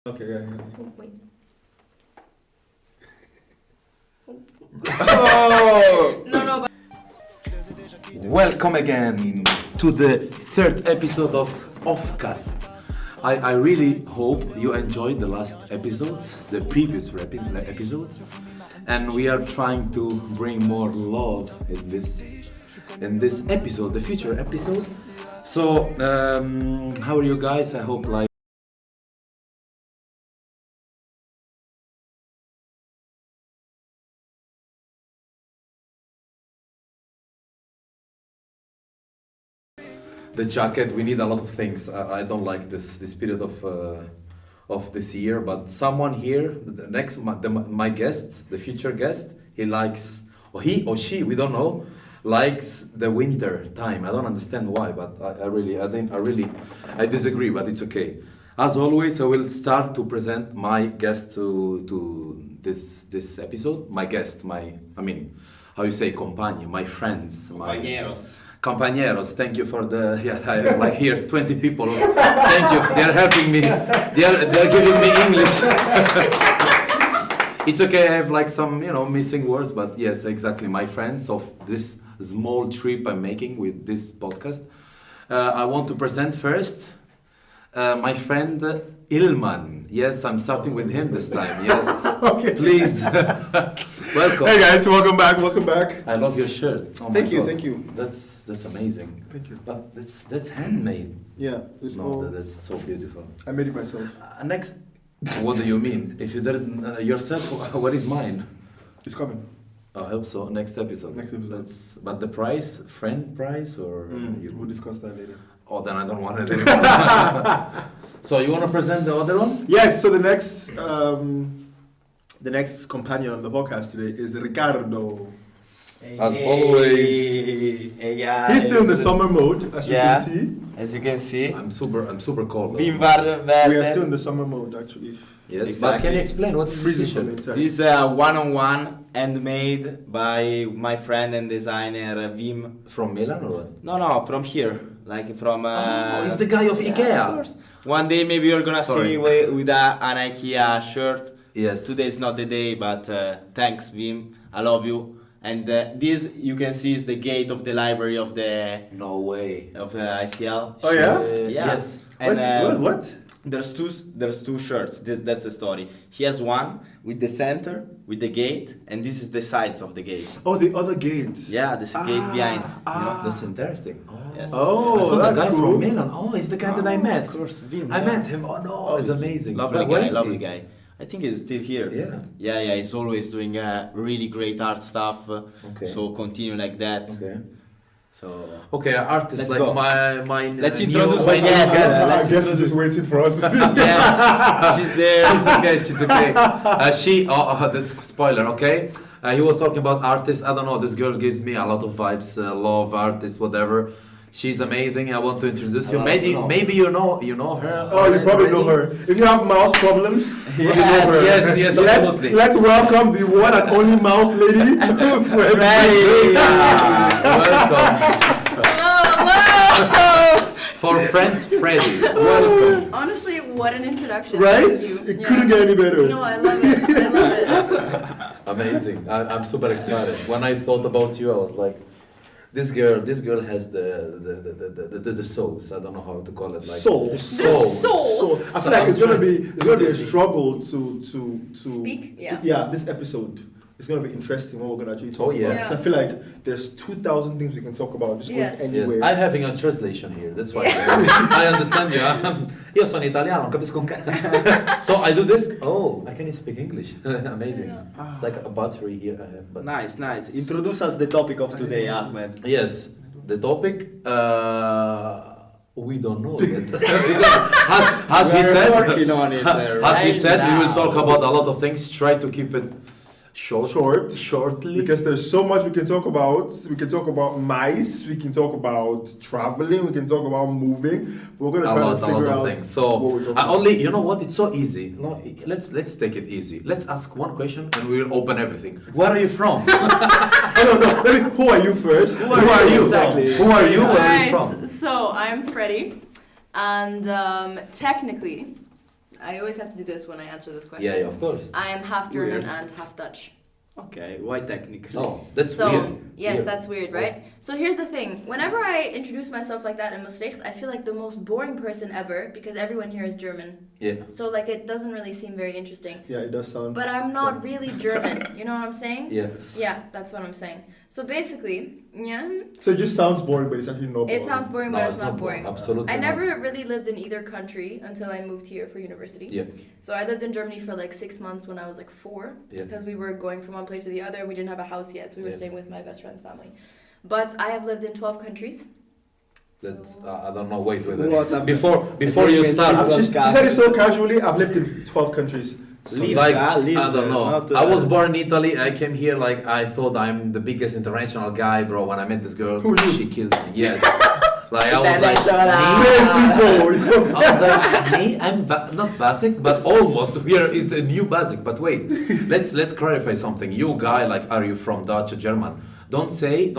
Okay, yeah. Oh, wait. Oh! No, but Welcome again to the third episode of Offcast. I really hope you enjoyed the last episodes, the previous episodes, and we are trying to bring more love in this episode, the future episode. So, how are you guys? I hope like the jacket. We need a lot of things. I don't like this period of this year, but someone here, my guest, the future guest, he likes, or he or she, we don't know, likes the winter time. I don't understand why, but I disagree, but it's okay. As always, I will start to present my guest to this episode. My guest, how you say, compagni, my friends, Compañeros. Compañeros, thank you for the, I have like here 20 people, thank you, they're helping me, they're giving me English. It's okay, I have like some, missing words, but yes, exactly, my friends of this small trip I'm making with this podcast. I want to present first my friend Ilman. Yes, I'm starting with him this time, yes. Okay. Please, welcome. Hey guys, welcome back. I love your shirt. Oh my Thank you, God. thank you. That's amazing. Thank you. But that's handmade. Yeah, it's all. That's so beautiful. I made it myself. Next, what do you mean? If you did it yourself, what is mine? It's coming. I hope so. Next episode. Next episode. But the price, friend price, or We'll discuss that later. Oh, then I don't want it anymore. So you want to present the other one? Yes. So the next companion of the podcast today is Ricardo. As always. Hey guys. He's still in the summer mode, as you can see. As you can see. I'm super cold. Wim Waardenbergen. We are still in the summer mode, actually. Yes, Exactly. but can you explain what is Freezing this from t-shirt? inside. This is a one-on-one handmade by my friend and designer Wim. From Milan or what? No, from here. Like from... Oh, he's the guy of yeah, Ikea. Of course. One day maybe you're gonna Sorry. see me with an IKEA shirt. Yes. Today is not the day, but thanks Wim. I love you. And this you can see is the gate of the library of the No way. ICL. Oh yeah? Yes. And What? There's two shirts. That's the story. He has one with the center, with the gate, and this is the sides of the gate. Oh, the other gates. Yeah, there's a gate behind. That's interesting. Oh. Yes. I Oh, thought the that's guy cool. from Milan. Oh, he's the guy that I met. Of course, Wim. I yeah. met him. Oh no, it's amazing. Lovely Where guy, is lovely he? guy. I think he's still here. Yeah. Yeah. He's always doing really great art stuff. Okay. So continue like that. Okay. So. Okay, artist Let's like go. my Let's new- introduce my the new guest. guest. I guess he's just waiting for us to see. Yes, she's there. She's okay. That's spoiler, okay? He was talking about artists. I don't know, this girl gives me a lot of vibes, love artists, whatever. She's amazing. I want to introduce you. Maybe you know her. Oh, you probably know her. If you have mouse problems, you know her. Yes, absolutely. Let's welcome the one and only mouse lady, Fredy. Welcome. hello. For friends, Fredy. Welcome. Honestly, what an introduction. Right? Thank you. It couldn't get any better. No, I love it. Amazing. I'm super excited. When I thought about you, I was like, this girl has the sauce. I don't know how to call it. Like Soul. Sauce. Soul. I feel like it's gonna be a struggle to Speak? Yeah. Yeah, this episode. It's gonna be interesting what we're gonna actually talk Oh, yeah. about. So I feel like there's 2,000 things we can talk about just Yes. going Yes, anywhere. I'm having a translation here. That's why I understand you. Io sono italiano, non capisco un cazzo. So I do this. Oh, I can speak English. Amazing. It's like a battery here I have. But Nice. Introduce us the topic of today, Ahmed. yes, the topic. We don't know yet. Because as he We're said, working on it. as he right said, we will now. talk about a lot of things. Try to keep it shortly. Because there's so much we can talk about. We can talk about mice. We can talk about traveling. We can talk about moving. We're gonna try to a figure lot out of things. So what we're talking I about. only, you know what? It's so easy. No, let's take it easy. Let's ask one question and we'll open everything. Where are you from? No. Who are you first? Who are you? Exactly. Who are you? Where are you Alright, from? so I'm Fredy, and technically, I always have to do this when I answer this question. Yeah, of course. I am half German Weird. and half Dutch. Okay, why technically? No, that's So, weird. yes, Weird. that's weird, right? So here's the thing. Whenever I introduce myself like that in Maastricht, I feel like the most boring person ever because everyone here is German. Yeah. So, like, it doesn't really seem very interesting. Yeah, it does sound. But I'm not really German. You know what I'm saying? Yeah. Yeah, that's what I'm saying. So basically, yeah, So it just sounds boring, but it's actually not boring. it sounds boring, No, but it's not boring. Absolutely. I not. never really lived in either country until I moved here for university. Yeah. So I lived in Germany for like 6 months when I was like 4 Yeah. because we were going from one place to the other and we didn't have a house yet, so we were Yeah. staying with my best friend's family. But I have lived in 12 countries. That's So- I don't know. Wait. What a- Before you start. She said it so casually. I've lived in 12 countries. So Leave. Like Leave, I don't know. not, I was born in Italy. I came here like I thought I'm the biggest international guy, bro. When I met this girl, Who, you? she killed me. Yes. Like I was like, International. me? I was like, me? I'm not basic, but almost. Here is the new basic. But wait, let's clarify something. You guy, like, are you from Dutch or German? Don't say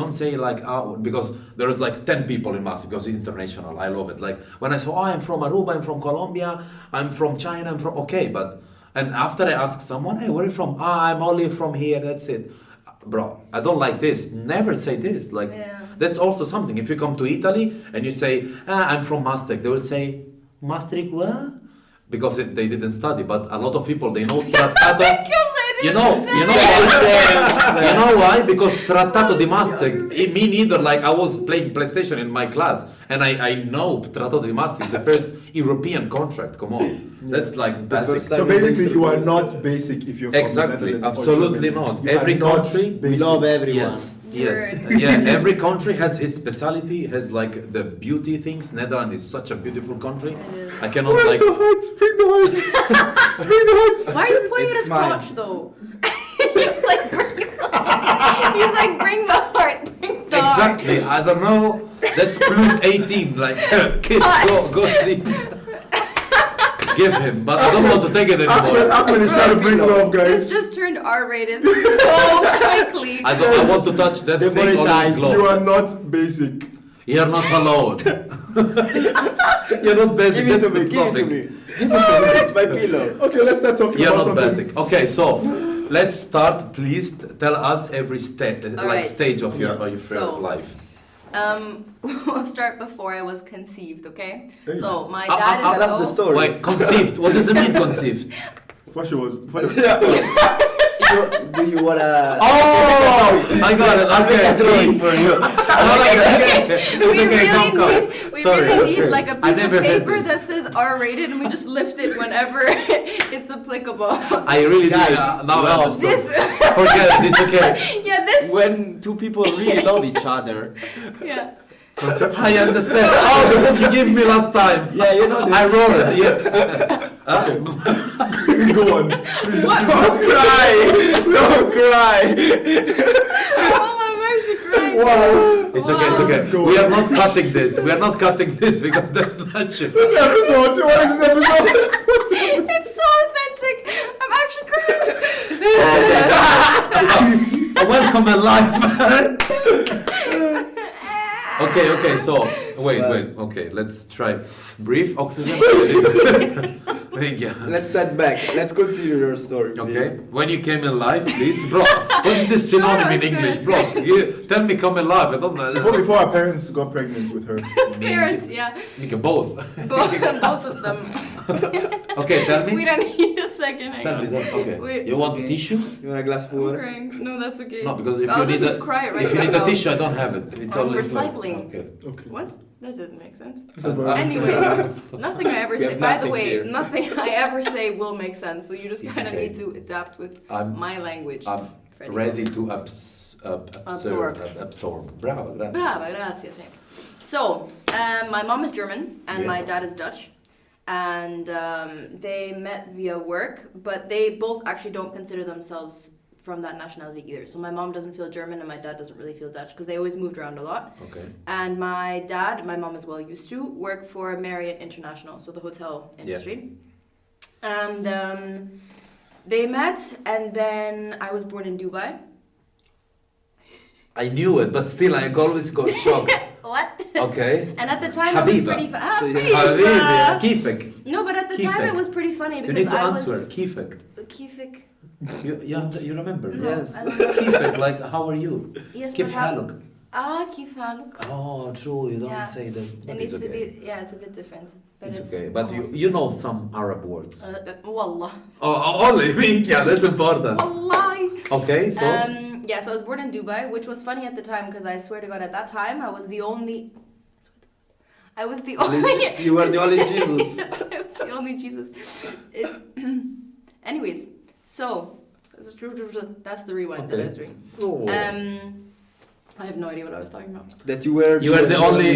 like because there's like 10 people in Maastricht because it's international. I love it. Like when I say, oh, I'm from Aruba, I'm from Colombia, I'm from China, I'm from but. And after I ask someone, hey, where are you from? I'm only from here, that's it. Bro, I don't like this. Never say this. Like, Yeah. that's also something. If you come to Italy and you say, I'm from Maastricht, they will say, Maastricht what? Because they didn't study. But a lot of people, they know Trattato. You know why? You know why? Because Trattato di Maastricht, me neither. Like I was playing PlayStation in my class, and I know Trattato di Maastricht is the first European contract. Come on, that's like basic. first So basically, you are not basic if you're from Exactly, the Netherlands or absolutely Germany. not. You Every are not country, basic. Love everyone. Yes, yes, Word. yeah. Every country has its speciality, has like the beauty things. Netherlands is such a beautiful country. I cannot Bring like. the hearts, bring the hearts, bring the hearts. Why are you pointing at It's his mine. crotch though? He's like, he's like, bring the heart, bring the heart. Exactly. I don't know. That's plus 18. Like kids, go sleep. Give him, but I don't want to take it anymore. Ahmed is trying to bring love, This guys. just turned R-rated so quickly. I want to touch that thing only in Demonetized. You are clothes. not basic. You're not allowed. You're not basic. Give it That's to me, the give it to topic. me. Give it to me, it's my pillow. Okay, let's start talking You're about not something. basic. Okay, so let's start. Please tell us every right. stage of your So- life. We'll start before I was conceived, okay? Hey. So my Ah, dad ah, is That's the so- story. Wait, conceived. What does it mean, conceived? Before she was. Do you wanna? Oh, I got it. I'll make Okay, a drawing for you. No, no, it's okay. It's we okay. really Come. need, we Sorry. really need like a I piece of never heard paper this. that says R-rated and we just lift it whenever it's applicable. I really Guys, did. Now I no. understood. This, Forget it. It's okay. yeah, this, When two people really love each other. yeah. I understand. Oh, the book you gave me last time. Yeah, you know. I wrote it. Yes. Go on. What? Don't cry. Don't cry. Oh, I'm actually crying. Wow. It's okay. It's okay. Let's go We on. are not cutting this. We are not cutting this because that's not true. This episode. What is this episode? It's so authentic. I'm actually crying. Welcome alive. Okay. So wait. Okay, let's try. Breathe. Oxygen. Thank you. Let's set back. Let's continue your story. Please. Okay. When you came alive, please, bro. What is this synonym in it's good, English, it's bro? Tell me, come alive. I don't know. Before our parents got pregnant with her. Parents, yeah. Both. Both of them. Okay, tell We me. don't need a second. Hang Tell me. on. Okay. Wait. You want a Okay. tissue? You want a glass of I'm water? crying. No, that's okay. No, because if I'll you need just a cry right if you need a now. tissue, I don't have it. It's I'm only recycling. Okay. Okay. What? That didn't make sense. Uh, Anyways, nothing I ever We say. have By the nothing way, here. nothing I ever say will make sense. So you just It's kind of okay. need to adapt with I'm my language. I'm Fredy. ready to absorb. Bravo, grazie. Brava, grazie. Sì. So, my mom is German and Yeah. my dad is Dutch. And they met via work, but they both actually don't consider themselves from that nationality either. So my mom doesn't feel German and my dad doesn't really feel Dutch because they always moved around a lot. Okay. And my dad, my mom as well used to work for Marriott International, so the hotel industry. And they met, and then I was born in Dubai. I knew it, but still, I always got shocked. what? Okay. And at the time Habiba. it was pretty Habibi, كيفك? No, but at the time Kifek. it was pretty funny You because need to I answer. was كيفك. Kifek. You remember? No, Yes. I don't know. كيفك, like how are you? Yes, كيف but how- حالك? كيف حالك? Oh, true. You don't Yeah. say that. It But needs it's to okay. be, yeah, it's a bit different. But It's it's okay. But almost you the know same. some Arab words. Wallah. Oh, only yeah, that's important. Wallahi. Okay, so Yeah, so I was born in Dubai, which was funny at the time because I swear to God, at that time I was the only. You were the only Jesus. I was the only Jesus. Anyways, so that's the rewind that I was doing. oh. I have no idea what I was talking about. That you were the only.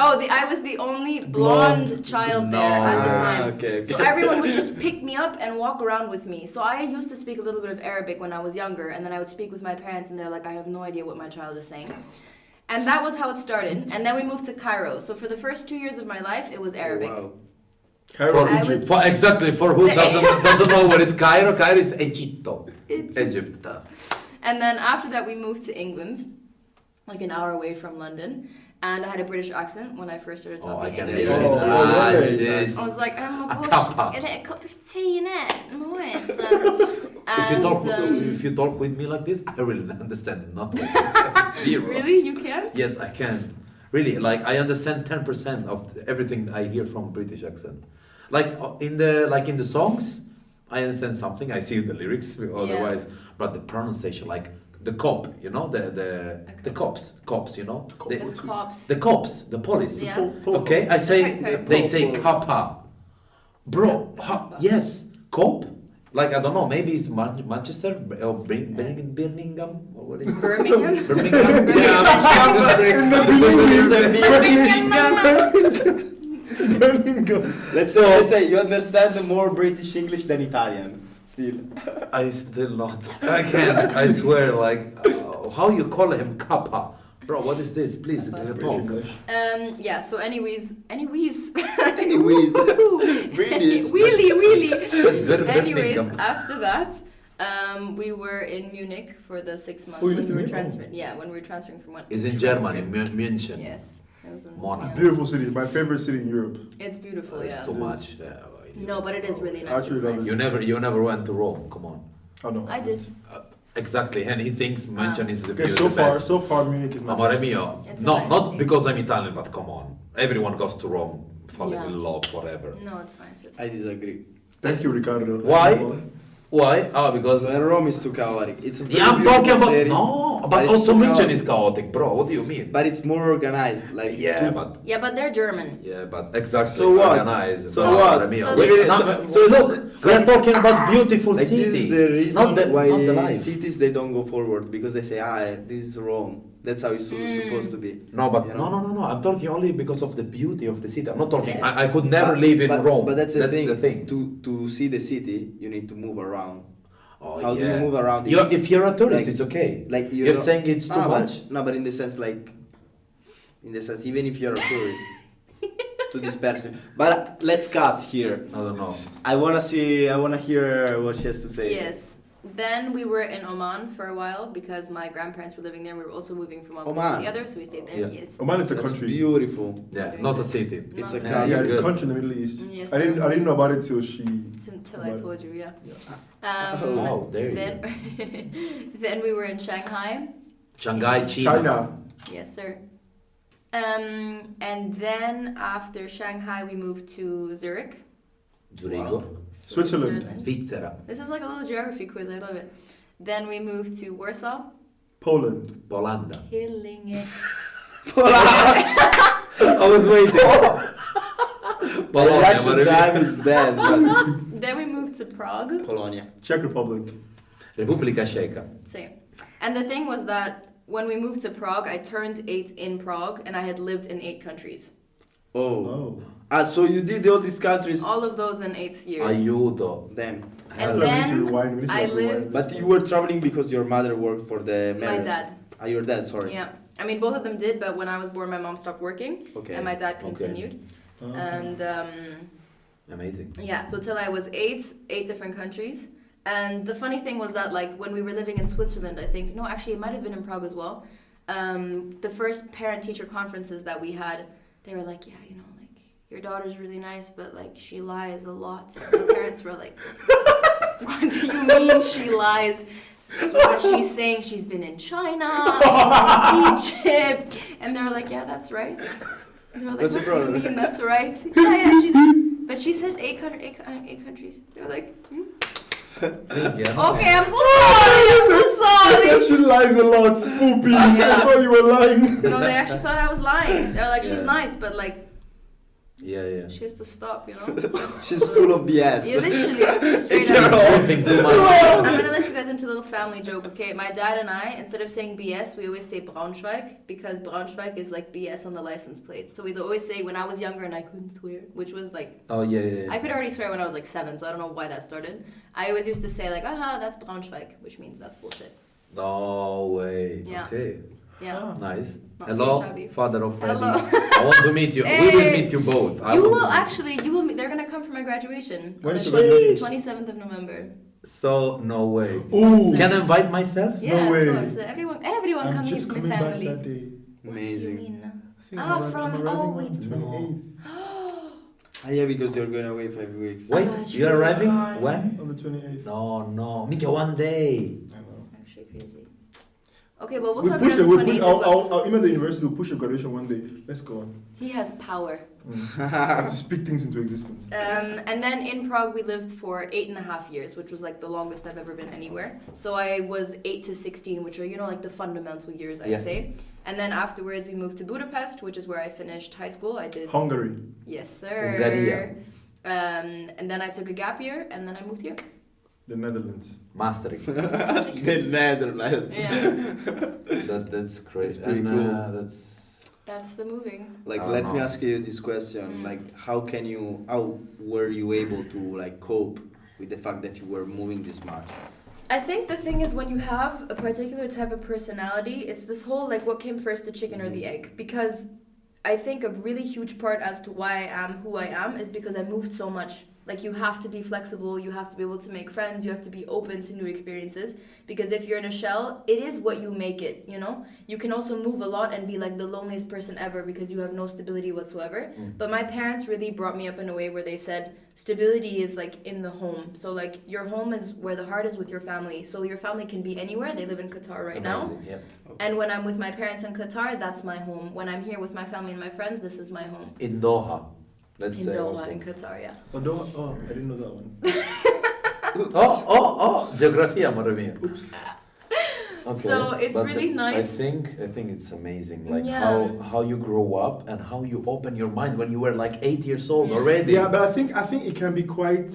Oh, I was the only blonde child there at the No. time. Okay. So everyone would just pick me up and walk around with me. So I used to speak a little bit of Arabic when I was younger, and then I would speak with my parents, and they're like, I have no idea what my child is saying. And that was how it started. And then we moved to Cairo. So for the first 2 years of my life, it was Arabic. Wow. Cairo, For, I Egypt. would- exactly for who doesn't know what is Cairo. Cairo is Egitto. Egypt. And then after that, we moved to England, like an hour away from London. And I had a British accent when I first started Oh, talking I can English. hear it. Oh, Ah, really? jeez. I was like, oh my A gosh, cuppa. get it, a cup of tea, innit? Nice. If you talk with me like this, I will understand nothing. Zero. Really? You can't? Yes, I can. Really, like I understand 10% of everything I hear from British accent. Like in the songs, I understand something. I see the lyrics otherwise, but the pronunciation, like the cop, you know, the cops, you know, The cops. the cops, the police. Yeah. Okay, I say Okay. they say kappa, bro. Yes, cop. Like I don't know, maybe it's Manchester or Birmingham or what is it? Birmingham? Birmingham. Let's say you understand more British English than Italian. Still. I still not. I can't. I swear. Like, how you call him kappa, bro? What is this? Please talk. Yeah. So, anyways. Anyways. Wheelie. That's Anyways, Birmingham. after that, we were in Munich for the 6 months Oh, you when lived we were in Munich? transferring. Yeah, when we were transferring from one. Is in Germany, München. Yes. It was in, Monaco. Beautiful city. My favorite city in Europe. It's beautiful. It's Yeah. too much. No, but it is really nice. Actually, It's love nice. it. You never went to Rome. Come on. Oh no. I did. Exactly, and he thinks München is the Okay, best. so far, Munich is my Amore best. mio. It's a No, nice not city. because I'm Italian, but come on. Everyone goes to Rome, falling Yeah. in love forever. No, it's nice. It's I disagree. Thank you, Ricardo. Why? Why? Oh, because Rome is too chaotic. It's a very yeah, I'm talking beautiful about city, no, but it's also too München chaotic. is chaotic, bro. What do you mean? But it's more organized. Like Yeah, too- but Yeah, but they're German. exactly. So what? Organized. So No, what? Amore mio. So Wait, they- no, so look, we are talking about beautiful like city. this is the reason not the, why not the life. cities they don't go forward because they say this is Rome. That's how it's supposed to be. No, but You know? no. I'm talking only because of the beauty of the city. I'm not talking. Yeah. I could never live in Rome. But that's the thing. thing. To see the city, you need to move around. Oh, How yeah. do you move around? If you're a tourist, Like- it's okay. Like You're don't- saying it's too much. But in the sense even if you're a tourist, it's too dispersing. But let's cut here. I don't know. I wanna hear what she has to say. Yes. Then we were in Oman for a while because my grandparents were living there. We were also moving from one place to Oman. the other, so we stayed there. Yeah. Yes. Oman is a That's country. beautiful. Yeah, not a city. It's Not a a country. Yeah, Good. a country in the Middle East. Yes, I didn't know about it till she. Until I told you, yeah. Oh, wow, there you then, then we were in Shanghai. Shanghai, China. Yes, sir. And then after Shanghai, we moved to Zurich. Zurigo, Switzerland. Svizzera, This is like a little geography quiz. I love it. Then we moved to Warsaw. Poland. Polanda. Killing it. I was waiting. The reaction time is dead. Then we moved to Prague. Polonia. Czech Republic. Repubblica Ceca. Same. And the thing was that when we moved to Prague, I turned 8 in Prague, and I had lived in 8 countries. Oh. So you did all these countries. All of those in 8 years. Aiuto. Damn. And We need to then rewind, we need to I rewind. lived. But you were traveling because your mother worked for the My marriage. dad. Your dad, sorry. Yeah. I mean, both of them did, but when I was born, my mom stopped working, Okay. and my dad continued. And Amazing. yeah, so till I was 8 different countries. And the funny thing was that, like, when we were living in Switzerland, I think, no, actually, it might have been in Prague as well. the first parent-teacher conferences that we had, they were like, yeah, you know, like, your daughter's really nice, but, like, she lies a lot. And the parents were like, what do you mean she lies? Yeah, she's saying she's been in China, Egypt. And they were like, yeah, that's right. And they were like, What's the what do you problem? mean that's right? But she said eight countries. They were like, Yeah. okay, I'm so sorry, I'm so I sorry. said she lies a lot, Poopy. Yeah. I thought you were lying. No, they actually thought I was lying. They're like, she's Yeah. nice, but like, Yeah. she has to stop, you know? She's full of BS. Yeah, literally, straight It's up. dripping too much. I'm gonna let you guys into a little family joke, okay? My dad and I, instead of saying BS, we always say Braunschweig, because Braunschweig is like BS on the license plates. So we'd always say when I was younger and I couldn't swear, which was like, Oh yeah. I could already swear when I was like 7, so I don't know why that started. I always used to say like, that's Braunschweig, which means that's bullshit. No way. Yeah. Okay. Yeah. Nice. Not Hello, too shabby. father of Fredy. Hello. I want to meet you. We will Hey. meet you both. I You want will to meet actually, they're gonna come for my graduation. When on is the your graduation? 27th of November. So no way. Ooh. Can I invite myself? Yeah, way. of course. Everyone I'm come meet just my coming back family. that day. What do you Amazing. mean? I think Ah, I'm from- arriving oh, on wait. the 28th. Ah, yeah, because you're going away 5 weeks. Wait, Ah, you're true. arriving when? On the 28th. No, Mika, one day. I know. Actually crazy. Okay, well, we'll We talk push about it. the We push. 28th as well. I'll email the university. We'll push your graduation one day. Let's go on. He has power. I have to speak things into existence. And then in Prague, we lived for 8.5 years, which was like the longest I've ever been anywhere. So I was 8 to 16, which are, you know, like the fundamental years, I'd Yeah. say. And then afterwards, we moved to Budapest, which is where I finished high school. I did. Hungary. Yes, sir. Hungaria. And then I took a gap year, and then I moved here. The Netherlands. Maastricht. The Netherlands. Yeah, That's crazy. That's pretty and cool. that's the moving. Like, I let don't me know. ask you this question. Like, how were you able to, like, cope with the fact that you were moving this much? I think the thing is when you have a particular type of personality, it's this whole like what came first, the chicken or the egg? Because I think a really huge part as to why I am who I am is because I moved so much. Like you have to be flexible, you have to be able to make friends, you have to be open to new experiences. Because if you're in a shell, it is what you make it, you know? You can also move a lot and be like the loneliest person ever because you have no stability whatsoever. But my parents really brought me up in a way where they said stability is like in the home. So like your home is where the heart is with your family. So your family can be anywhere. They live in Qatar right now. Amazing, yeah. And when I'm with my parents in Qatar, that's my home. When I'm here with my family and my friends, this is my home. In Doha. Let's In say Doha, also. in Qatar, yeah. Oh, I didn't know that one. Oh, geografia, amore mia. Oops. Okay. So it's but really nice. I think it's amazing, like Yeah. how you grow up and how you open your mind when you were like 8 years old already. Yeah, but I think it can be quite.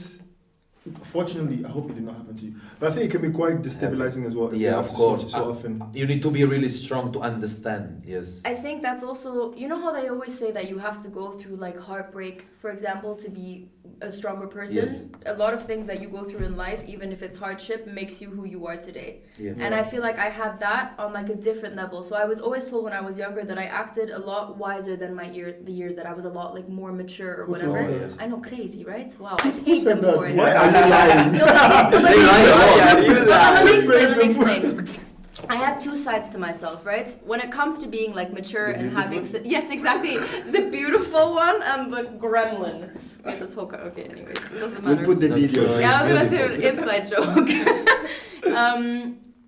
Fortunately, I hope it did not happen to you. But I think it can be quite destabilizing as well. if you Yeah, have of to course. So often. You need to be really strong to understand. Yes. I think that's also, you know how they always say that you have to go through like heartbreak, for example, to be a stronger person? Yes. A lot of things that you go through in life, even if it's hardship, makes you who you are today. Yeah. And I feel like I had that on like a different level. So I was always told when I was younger that I acted a lot wiser than the years that I was a lot like more mature or Who told whatever. you that? I know, crazy, right? Wow, I Who hate said them for that? it. Why are you lying? No, but They lie a lot. let me explain, let me Make them explain. I have two sides to myself, right? When it comes to being like mature The and having beautiful? yes, exactly, the beautiful one and the gremlin. Wait, this whole okay, anyways, it doesn't We'll matter. put the Not video. true. Yeah, I was gonna say Beautiful. an inside joke.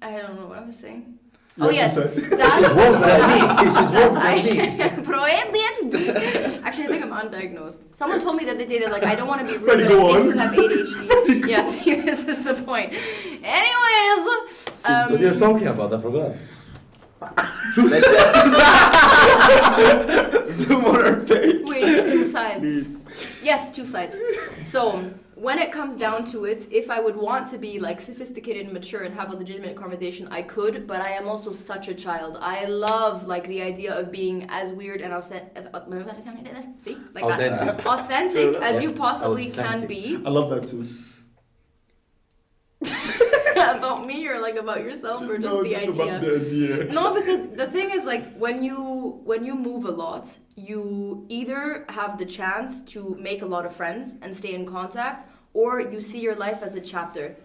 I don't know what I was saying. You Oh have yes, to say- She's worse than me. She's worse than me. Actually, I think I'm undiagnosed. Someone told me the other day that like I don't want to be rude, Freddie, but I go think on. you have ADHD. Yeah, see, this is the point. Anyways, What you're talking about? I forgot. Zoom on her face. wait, two sides. Yes, two sides. So when it comes down to it, if I would want to be like sophisticated and mature and have a legitimate conversation, I could. But I am also such a child. I love like the idea of being as weird and see like that, Authentic. authentic as you possibly can Authentic. be. I love that too. About me or like about yourself or just No, the just idea? about the idea. No, because the thing is like when you move a lot, you either have the chance to make a lot of friends and stay in contact, or you see your life as a chapter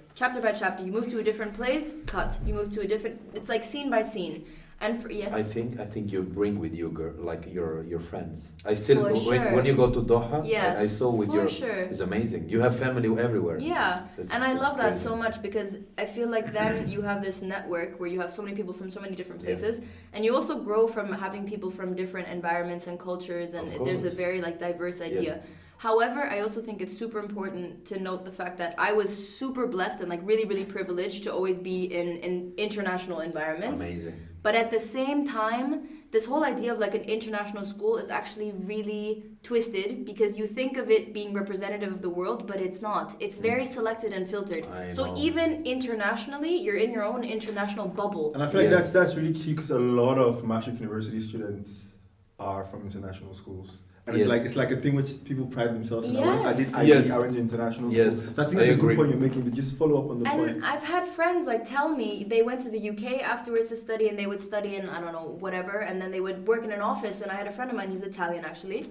by chapter. You move to a different place, cut. You move to a different. It's like scene by scene. And yes. I think you bring with you like your friends. I still For when, sure. when you go to Doha, Yes, I saw with for your sure. it's amazing. You have family everywhere. Yeah, and I That's love that crazy. so much because I feel like then you have this network where you have so many people from so many different places, and you also grow from having people from different environments and cultures, and Of there's a course. very like diverse idea. However, I also think it's super important to note the fact that I was super blessed and like really, really privileged to always be in international environments. Amazing. But at the same time, this whole idea of like an international school is actually really twisted because you think of it being representative of the world, but it's not. It's very selected and filtered. I So know. even internationally, you're in your own international bubble. And I feel like Yes. that's really key because a lot of Maastricht University students are from international schools. And Yes. it's like a thing which people pride themselves in. I did Yes. IB, Yes. I went to international school. Yes, So I think I that's a agree. good point you're making, but just follow up on the point. And I've had friends like tell me they went to the UK afterwards to study, and they would study in I don't know whatever, and then they would work in an office. And I had a friend of mine, he's Italian actually.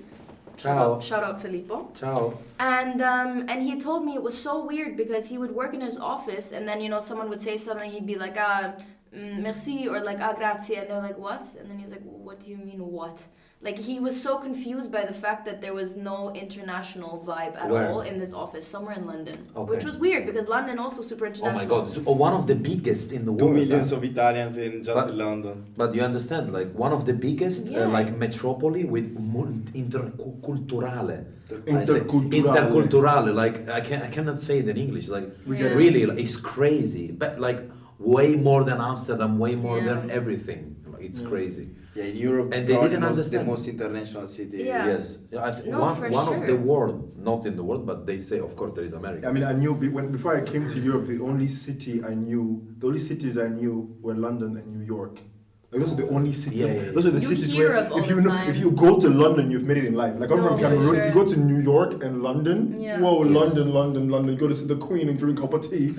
Ciao. Shout out Filippo. Ciao. And he told me it was so weird because he would work in his office, and then someone would say something, he'd be like merci, or like grazie, and they're like what? And then he's like, what do you mean what? Like he was so confused by the fact that there was no international vibe at Where? all in this office, somewhere in London, Okay. which was weird because London also super Oh international. my God! So, one of the biggest in the 2 world. millions of Italians in just But- London. But you understand, like one of the biggest, Yeah. like metropoli with interculturale. Interculturale. Interculturale. Like I cannot say it in English. Like get it. really, like, it's crazy. But like way more than Amsterdam, way more Yeah. than everything. Like, it's crazy. Yeah, in Europe, And they probably didn't the understand. most international city. Yeah. Yes, yeah, No, one for of sure. the world, not in the world, but they say, of course, there is America. I mean, I knew before I came to Europe, the only cities I knew were London and New York. Like those are the only cities. Yeah, yeah, yeah. Those are the You cities hear where of all if you the know, time. if you go to London, you've made it in life. Like I'm No, from for Cameroon. If you sure. go to New York and London, Yeah. whoa, Yes. London, you go to see the Queen and drink a cup of tea.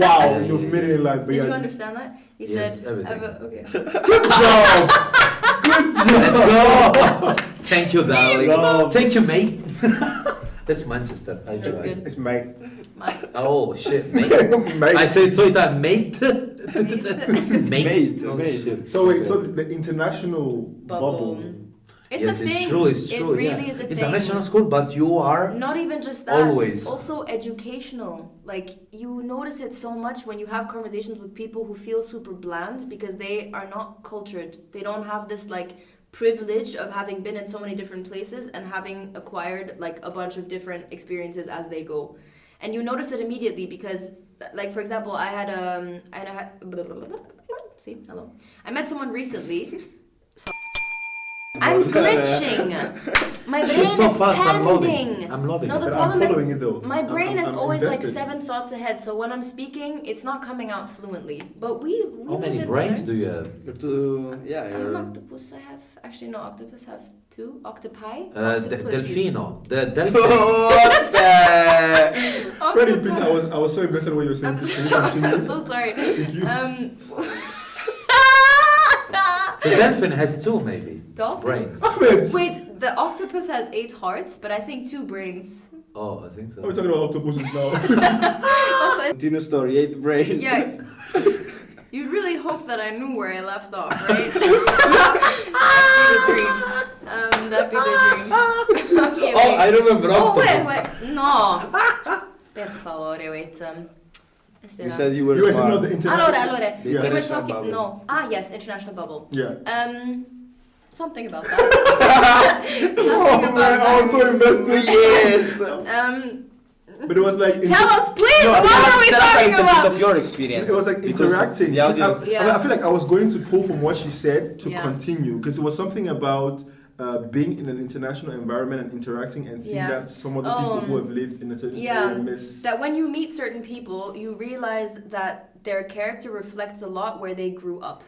Wow, you've made it in life. But Did yeah, you understand that? He Yes, said, everything. okay. good job. Let's go! Thank you, darling. Love. Thank you, mate. That's Manchester. I That's try. good. It's mate. My, Oh shit, mate. Mate. I said so that mate. Mate, Oh, mate. shit. So wait, Okay. so the international bubble. It's yes, a thing. it's true. It's true. It really yeah. is a International thing. school, but you are Not even just that. Always. Also educational. Like you notice it so much when you have conversations with people who feel super bland because they are not cultured. They don't have this like privilege of having been in so many different places and having acquired like a bunch of different experiences as they go. And you notice it immediately because like for example, I had see, hello. I met someone recently. I'm glitching. My brain She's so is fast. pending. I'm loving No, it. the But problem I'm is following it though. my brain is I'm always like invested. 7 thoughts ahead. So when I'm speaking, it's not coming out fluently. But we How many live it brains better. do you have? You're too, yeah, I'm an you're octopus. I have actually no octopus. Have 2 octopi. Delfino. The delphin. What the? Fredy, please, I was so invested in what you were saying. Please, can you I'm continue? so sorry. Thank you. The dolphin has 2 maybe. Dolphin? Brains. Ahmed! Wait, the octopus has 8 hearts, but I think 2 brains. Oh, I think so. Are we talking about octopuses now? Also, Continue story, 8 brains. yeah. You'd really hope that I knew where I left off, right? That'd be the dream. Okay, Oh, wait. I remember Oh, octopus. wait. No. Per favore, wait. You Espera. said you were You guys smart. know the international. Allora. Yeah. We were International talking. bubble. No. Yes, international bubble. Yeah. Something about that. Something about I was so invested. Yes. But it was like. Tell us, please. No, What are we tell us a talking little bit about? of your experience. It was like Because interacting. the audience- Yeah. I feel like I was going to pull from what she said to Yeah. continue because it was something about being in an international environment and interacting and seeing Yeah. that some of the people who have lived in a certain Yeah. area miss. That when you meet certain people, you realize that their character reflects a lot where they grew up.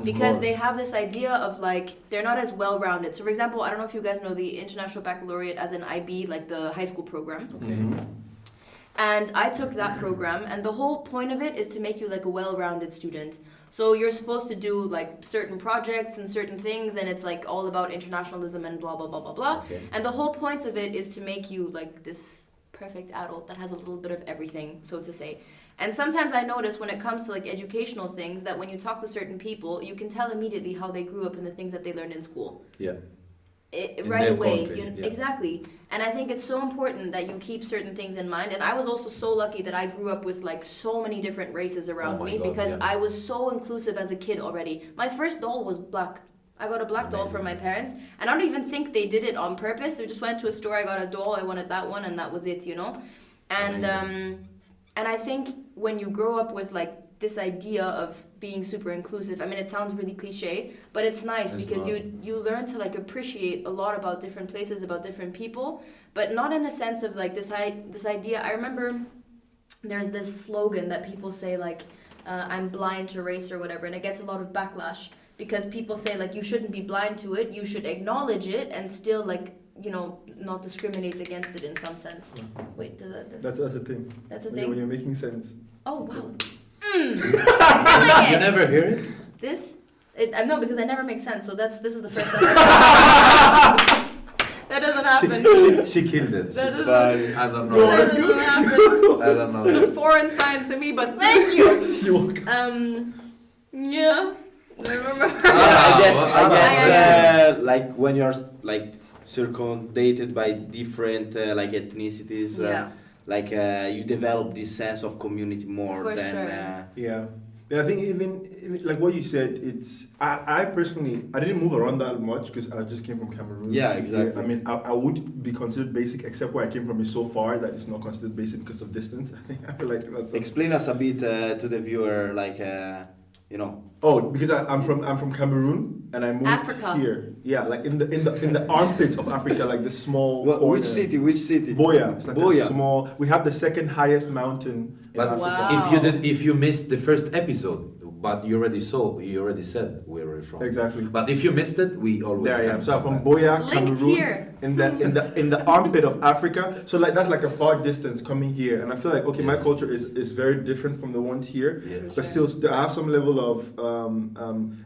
Because course. they have this idea of like they're not as well rounded. So for example, I don't know if you guys know the International Baccalaureate as an IB, like the high school program. Okay. And I took that program, and the whole point of it is to make you like a well-rounded student. So you're supposed to do like certain projects and certain things, and it's like all about internationalism and blah blah blah blah blah. Okay. And the whole point of it is to make you like this perfect adult that has a little bit of everything, so to say. And sometimes I notice when it comes to like educational things that when you talk to certain people, you can tell immediately how they grew up in the things that they learned in school. Yeah. Right their away. countries, yeah. Exactly. And I think it's so important that you keep certain things in mind. And I was also so lucky that I grew up with like so many different races around Oh my me God, because yeah. I was so inclusive as a kid already. My first doll was black. I got a black doll from my parents, and I don't even think they did it on purpose. We just went to a store, I got a doll, I wanted that one, and that was it, you know? And and I think when you grow up with like this idea of being super inclusive, I mean, it sounds really cliche, but it's nice because you learn to like appreciate a lot about different places, about different people, but not in a sense of like this idea. I remember there's this slogan that people say like, I'm blind to race or whatever, and it gets a lot of backlash because people say like you shouldn't be blind to it, you should acknowledge it and still like, you know, not discriminate against it in some sense. Wait, That's a thing. That's a When thing? you're making sense. Oh wow. You never hear it? This? No, because I never make sense, so this is the first time. That doesn't happen. She killed it. That doesn't, I don't know. that doesn't happen. I don't know. It's a foreign sign to me, but thank you. Yeah. I remember. I guess Yeah. like when you're like circumdated by different like ethnicities, Yeah. like you develop this sense of community more For than sure. Yeah. And I think even like what you said, it's I personally I didn't move around that much because I just came from Cameroon. Yeah, to exactly. here. I mean, I would be considered basic, except where I came from is so far that it's not considered basic because of distance. I feel like that's. Explain us a bit to the viewer, like you know. Oh, because I'm from Cameroon and I moved Africa. here. Yeah, like in the armpit of Africa, like the small corner. Which city? Which city? Boya. It's like Boya. a small. We have the second highest mountain in But Africa. Wow. if you missed the first episode, but you already said where we're from. Exactly. But if you missed it, we always There I can am. So I'm come from back. Boya, Linked Cameroon, here. in the armpit of Africa. So like that's like a far distance coming here, and I feel like okay, my Yes. culture is very different from the ones here, Yeah. but still I have some level of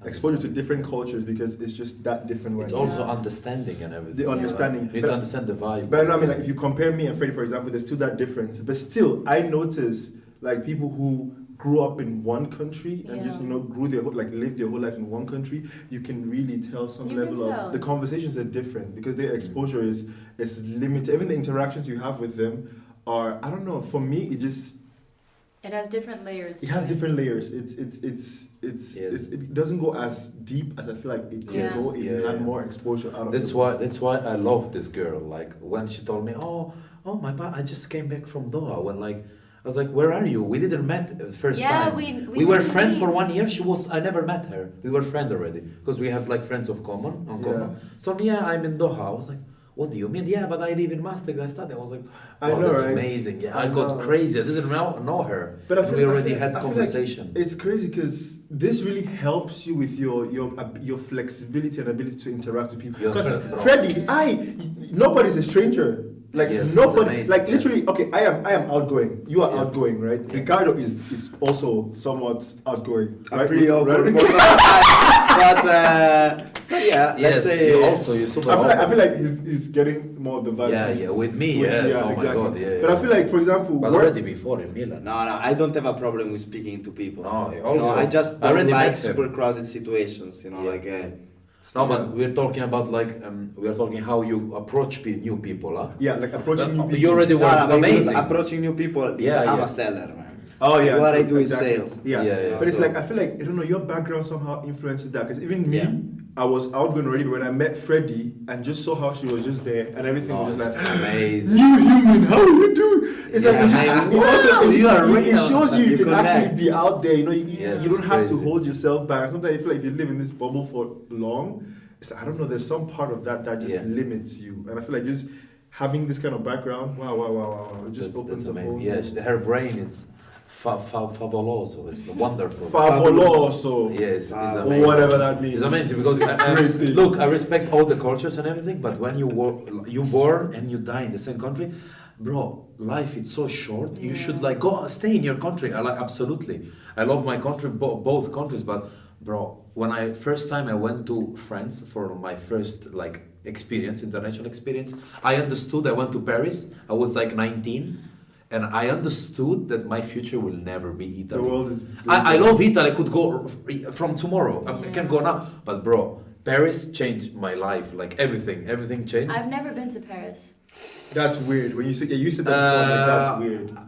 exposure to different cultures because it's just that different. It's where I am. also understanding and everything. The understanding. You need to understand the vibe. But I know, I mean, like if you compare me and Fredy, for example, there's still that difference. But still, I notice like people who grew up in one country and just Yeah. grew their whole, like lived their whole life in one country, you can really tell some You can level tell. of the conversations are different because their exposure is limited. Even the interactions you have with them are, I don't know. For me, It has different layers. it has different layers. Yes. It doesn't go as deep as I feel like it can Yeah. go if you Yeah, had yeah. more exposure out of That's it. why I love this girl. Like when she told me, oh my pa, I just came back from Doha. When like I was like, where are you? We didn't met first Yeah, time. we were didn't friends for meet. 1 year. I never met her. We were friends already because we have like friends of common. So yeah, I'm in Doha. I was like, what do you mean? Yeah, but I live in Maastricht. I study. I was like, I wow, know, that's right? amazing. Yeah, I I got know. crazy. I didn't know her. But I And feel, we already I feel, had I feel conversation. Like it's crazy because this really helps you with your flexibility and ability to interact with people. Your Because bro. Fredy, nobody's a stranger. Like Yes, it's nobody, amazing, like yeah. literally. Okay, I am outgoing. You are Yeah. outgoing, right? Yeah. Ricardo is also somewhat outgoing. I'm right? pretty awkward. Right? But yeah, Yes, let's say you're super. I feel like he's getting more of the vibe. Yeah, with me, yes. Oh my God, yeah, But I yeah. feel like, for example, But work- already before in Milan. No, I don't have a problem with speaking to people. No, No, I just I don't already like met them. super crowded situations. You know, Yeah. like. No, but we're talking about like we are talking how you approach new people, huh? yeah, like approaching new people. You already No, were but because amazing. approaching new people because Yeah, I'm yeah. a seller, man. Oh yeah, What I true, do is exactly. sales. Yeah. Yeah, yeah. But it's So- like I feel like I don't know, your background somehow influences that because even me, Yeah. I was outgoing already, but when I met Fredy and just saw how she was just there and everything Oh, was just it's like amazing. new human, how you do? It's like Yeah, it, just, man. it also Wow, it, you are it real. shows you You can connect. actually be out there. You know, Yes, you don't it's have to crazy. hold yourself back. Sometimes I feel like if you live in this bubble for long, it's like, I don't know. There's some part of that just Yeah. limits you, and I feel like just having this kind of background, wow, it just opens That's up. amazing. Yes, her brain, it's favoloso. It's wonderful. Favoloso. Yes, it's Or amazing. whatever that means. It's amazing because Great thing. look, I respect all the cultures and everything, but when you born and you die in the same country, bro, life it's so short. You should like go stay in your country. I like absolutely. I love my country, both countries, but bro, when first time I went to France for my first like experience, international experience. I understood. I went to Paris. I was like 19, and I understood that my future will never be Italy. The world is. I love Italy. I could go from tomorrow. I can go now. But bro, Paris changed my life. Like everything changed. I've never been to Paris. That's weird. When you said you said that before, like, that's weird.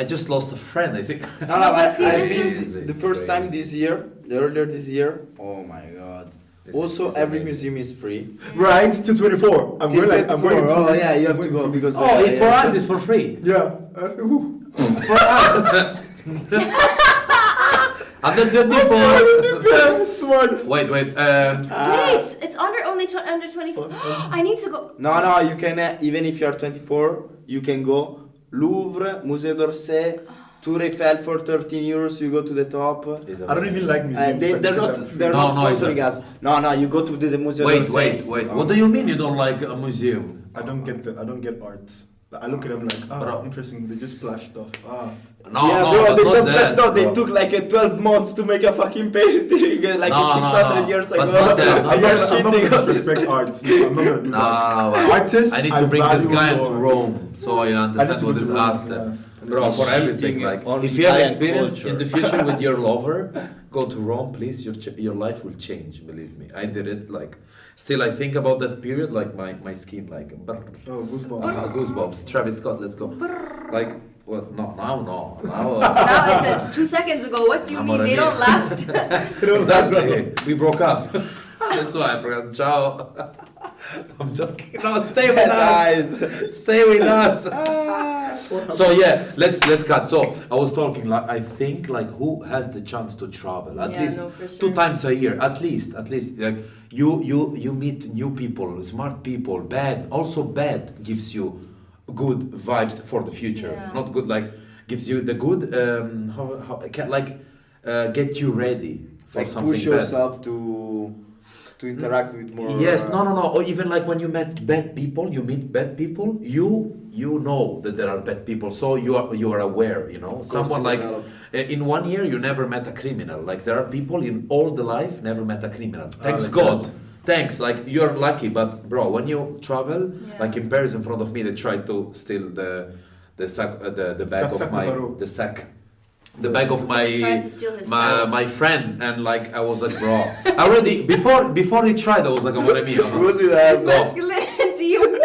I just lost a friend. I think. No, but see, I've this been the first time this year, earlier this year. Oh my god. This Also, is every amazing. museum is free. Right to 24. I'm Till going. I'm going. 24. To Oh yeah, you have to go because. For us, it's for free. Yeah. For us. Under 24. Smart. Wait. Wait, it's under 24. I need to go. No, you can even if you are 24, you can go Louvre, Musée d'Orsay, Tour Eiffel for 13 euros. You go to the top. I don't even like museums. They're not sponsoring us. No, you go to the Musée d'Orsay. Wait. What do you mean you don't like a museum? I don't get art. I look at them like, interesting. They just splash stuff. No, they but just not messed that, up. They bro. took like 12 months to make a fucking painting like 600 years But ago. not that, not And that. you're I'm not shitting gonna on this. disrespect art. No, I'm not gonna do No, that. but Artists, I need to bring this value guy your- into Rome so I I need understand to what go is to art. Rome, Bro, for everything, Shitting like on if you have Italian experience culture. in the future with your lover, go to Rome, please. Your life will change. Believe me, I did it. Like, still, I think about that period. Like my skin, like Oh, goosebumps. goosebumps. Travis Scott, let's go. Like what? No, now. Now it's 2 seconds ago. What do you I'm mean? on They a don't last. Exactly. We broke up. That's why I forgot. Ciao. I'm joking. No, stay with us. Stay with us. So yeah, let's cut. So I was talking like I think like who has the chance to travel at least for sure. 2 times a year at least like you meet new people, smart people. Bad gives you good vibes for the future. Yeah. Not good like gives you the good get you ready for Like something push bad. yourself to interact with more. Yes, no. Or even like when you meet bad people, you know that there are bad people, so you are aware. You know, someone you like develop. in 1 year you never met a criminal. Like there are people in all the life never met a criminal. Thanks like God. that. Thanks, like you're lucky, but bro, when you travel, Yeah. like in Paris, in front of me, they tried to steal the sack, the bag Sac of my Faro. the sack. The bag of Tried to steal his sack. my friend, and like I was like, bro, already before he tried, I was like, amore mio. It was with us. Masculinity. Woo!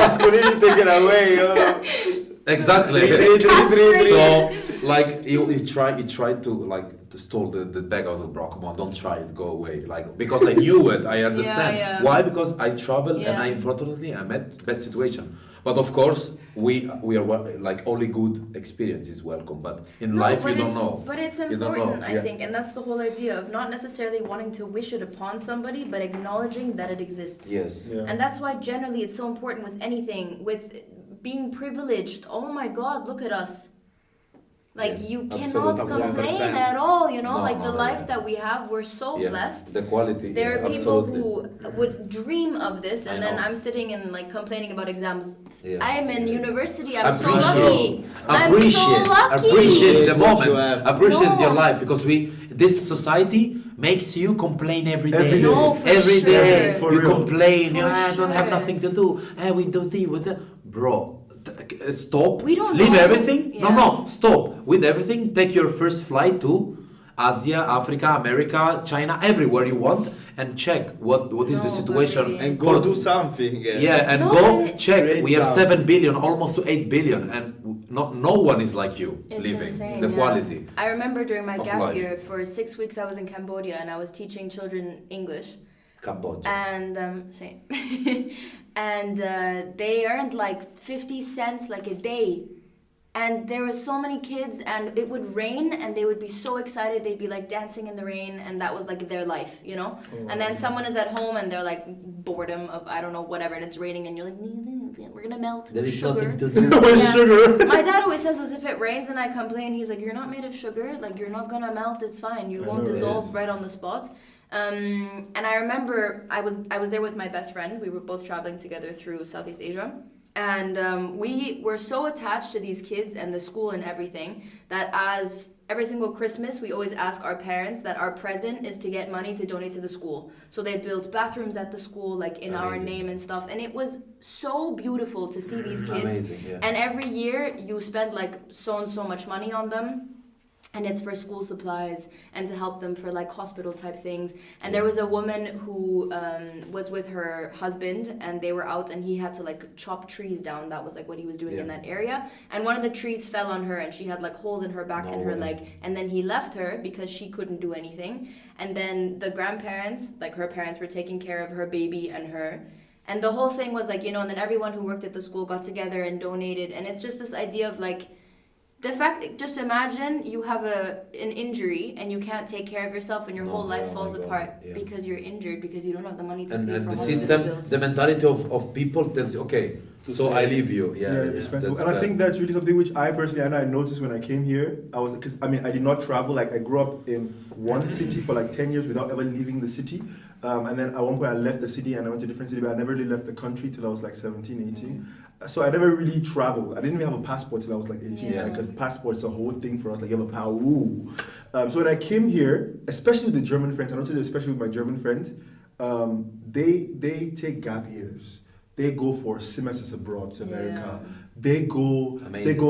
Masculinity taken away. Exactly. Castrated. So like he tried to like to stole the bag. I was like, bro, come on, don't try it, go away. Like because I knew it, I understand. Yeah. Why? Because I traveled and Yeah. unfortunately I met bad situation. But of course we are like only good experience is welcome. But in life you don't know. But it's You don't important, know, I yeah. think, and that's the whole idea of not necessarily wanting to wish it upon somebody, but acknowledging that it exists. Yes. Yeah. And that's why generally it's so important with anything, with being privileged. Oh my God, look at us. Like Yes, you absolutely. cannot complain 100%. at all, you know, No, like the no, life yeah. that we have, we're so Yeah. blessed. The quality. There yeah, are people absolutely. who would dream of this, and I then know. I'm sitting and like complaining about exams. Yeah. I am in Yeah. university. I'm so lucky. Appreciate I'm so lucky. appreciate the What moment. you have. Appreciate No. your life because this society makes you complain every day. Every day. No, for Every sure. day For you real. complain. For I don't have sure. nothing to do. We do this with that, bro. Stop. We don't Leave know. everything. Yeah. No. Stop with everything. Take your first flight to Asia, Africa, America, China, everywhere you want, and check what is the No, situation. but really. And go for do something. Yeah, and No, go but check. Create We have some. 7 billion, almost to 8 billion, and no one is like you It's living insane, the yeah. quality. I remember during my of gap life. year, for 6 weeks I was in Cambodia and I was teaching children English. Cambodia. And same. And they earned like 50 cents like a day. And there were so many kids, and it would rain, and they would be so excited. They'd be like dancing in the rain, and that was like their life, you know. And then someone is at home, and they're like boredom of I don't know whatever, and it's raining, and you're like, we're gonna melt. There is sugar. nothing to do. With Yeah. sugar. My dad always says this: if it rains and I complain, he's like, "You're not made of sugar. Like you're not gonna melt. It's fine. You I won't know, dissolve yes. right on the spot." And I remember I was there with my best friend. We were both traveling together through Southeast Asia, And we were so attached to these kids and the school and everything that as every single Christmas, we always ask our parents that our present is to get money to donate to the school. So they built bathrooms at the school, like in our name and stuff. And it was so beautiful to see these kids. Amazing, yeah. And every year you spend like so and so much money on them. And it's for school supplies and to help them for like hospital type things. And there was a woman who was with her husband and they were out and he had to like chop trees down. That was like what he was doing in that area. And one of the trees fell on her and she had like holes in her back and her leg. And then he left her because she couldn't do anything. And then the grandparents, like her parents, were taking care of her baby and her. And the whole thing was like, you know, and then everyone who worked at the school got together and donated. And it's just this idea of like, the fact, just imagine you have an injury and you can't take care of yourself and your whole life falls apart because you're injured because you don't have the money to pay for and the hospital system, bills. the mentality of people tells you, okay, so I leave you. It's that's and I think that's really something which I personally, and I noticed when I came here, I was, because I mean, I did not travel, like I grew up in one city for like 10 years without ever leaving the city. And then at one point I left the city and I went to a different city, but I never really left the country till I was like 17, 18. So I never really traveled. I didn't even have a passport till I was like 18, because passport is a whole thing for us, like you have a power. So when I came here, especially with the German friends, I noticed especially with my German friends, they take gap years. They go for semesters abroad to America. They go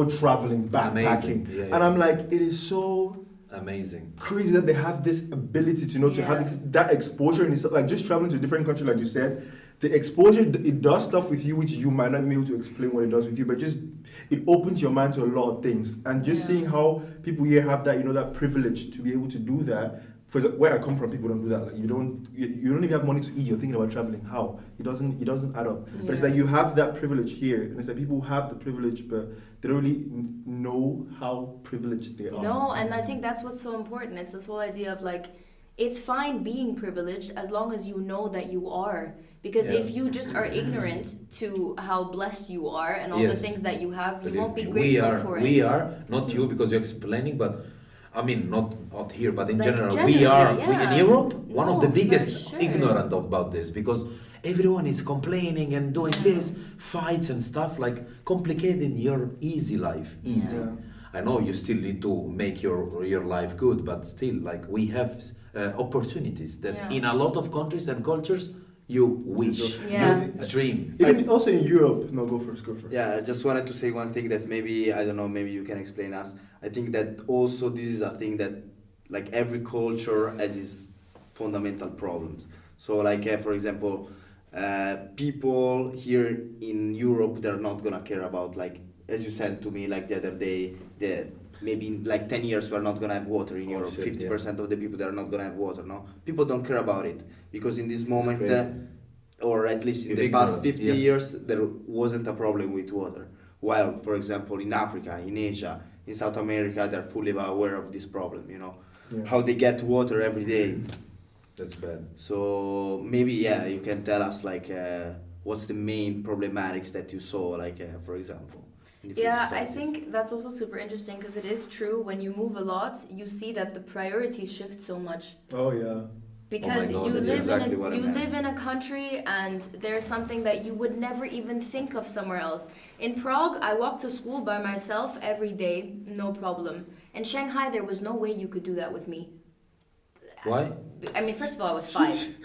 traveling, backpacking. And I'm like, it is so amazing, crazy that they have this ability to to have that exposure, and it's like just traveling to a different country, like you said. The exposure, it does stuff with you which you might not be able to explain what it does with you, but just it opens your mind to a lot of things. And just seeing how people here have that, that privilege to be able to do that. For example, where I come from, people don't do that. Like you don't even have money to eat. You're thinking about traveling. How? It doesn't add up. But it's like you have that privilege here, and it's like people have the privilege, but they don't really know how privileged they are. No, and I think that's what's so important. It's this whole idea of like, it's fine being privileged as long as you know that you are. Because if you just are ignorant to how blessed you are and all the things that you have, you won't be grateful for it. We are, not you, because you're explaining, but I mean, not here, but in like general, we are, we in Europe, one of the for biggest sure. ignorant about this, because everyone is complaining and doing this, fights and stuff, like complicating your easy life, easy. Yeah. I know you still need to make your life good, but still, like, we have opportunities that in a lot of countries and cultures, you wish, you dream. Even also in Europe, no, go first. Yeah, I just wanted to say one thing that maybe, I don't know, maybe you can explain us. I think that also this is a thing that like every culture has its fundamental problems. So like for example, people here in Europe, they're not gonna care about, like, as you said to me like the other day, that maybe in like 10 years we're not gonna have water in Europe. 50% of the people, they're not gonna have water, no? People don't care about it because in this moment, or at least in the past 50 years, there wasn't a problem with water. While, for example, in Africa, in Asia, in South America, they're fully aware of this problem, how they get water every day. That's bad. So maybe, you can tell us like what's the main problematics that you saw, like for example. I think that's also super interesting because it is true, when you move a lot, you see that the priorities shift so much. Oh yeah. Because God, you live in a country and there's something that you would never even think of somewhere else. In Prague, I walked to school by myself every day, no problem. In Shanghai, there was no way you could do that with me. Why? I mean, first of all, I was 5.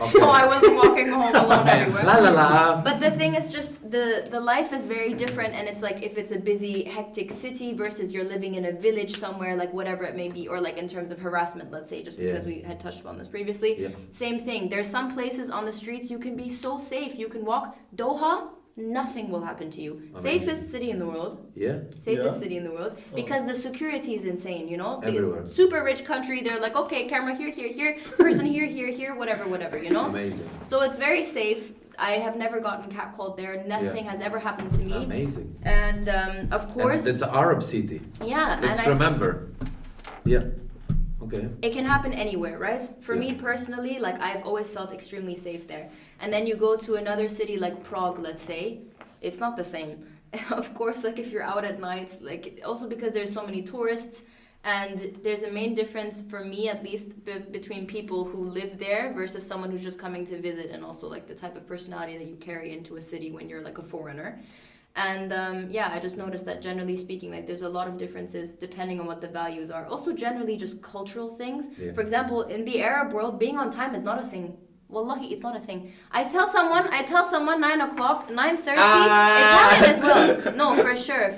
So I wasn't walking home alone everywhere. La la la. But the thing is just, the life is very different, and it's like if it's a busy, hectic city versus you're living in a village somewhere, like whatever it may be, or like in terms of harassment, let's say, just because we had touched on this previously. Same thing. There's some places on the streets you can be so safe. You can walk. Doha, nothing will happen to you. Safest city in the world. Safest city in the world. Because the security is insane, Everywhere. The super rich country, they're like, okay, camera here, person here, whatever, Amazing. So it's very safe. I have never gotten catcalled there. Nothing has ever happened to me. Amazing. And of course... And it's an Arab city. Yeah. Let's remember. Okay. It can happen anywhere, right? For me personally, like I've always felt extremely safe there. And then you go to another city like Prague, let's say, it's not the same. Of course, like if you're out at night, like also because there's so many tourists, And there's a main difference for me, at least, between people who live there versus someone who's just coming to visit, and also like the type of personality that you carry into a city when you're like a foreigner. And I just noticed that generally speaking, like there's a lot of differences depending on what the values are. Also, generally just cultural things. Yeah. For example, in the Arab world, being on time is not a thing. Wallahi, it's not a thing. I tell someone 9 o'clock, 9:30. Italian as well. No, for sure.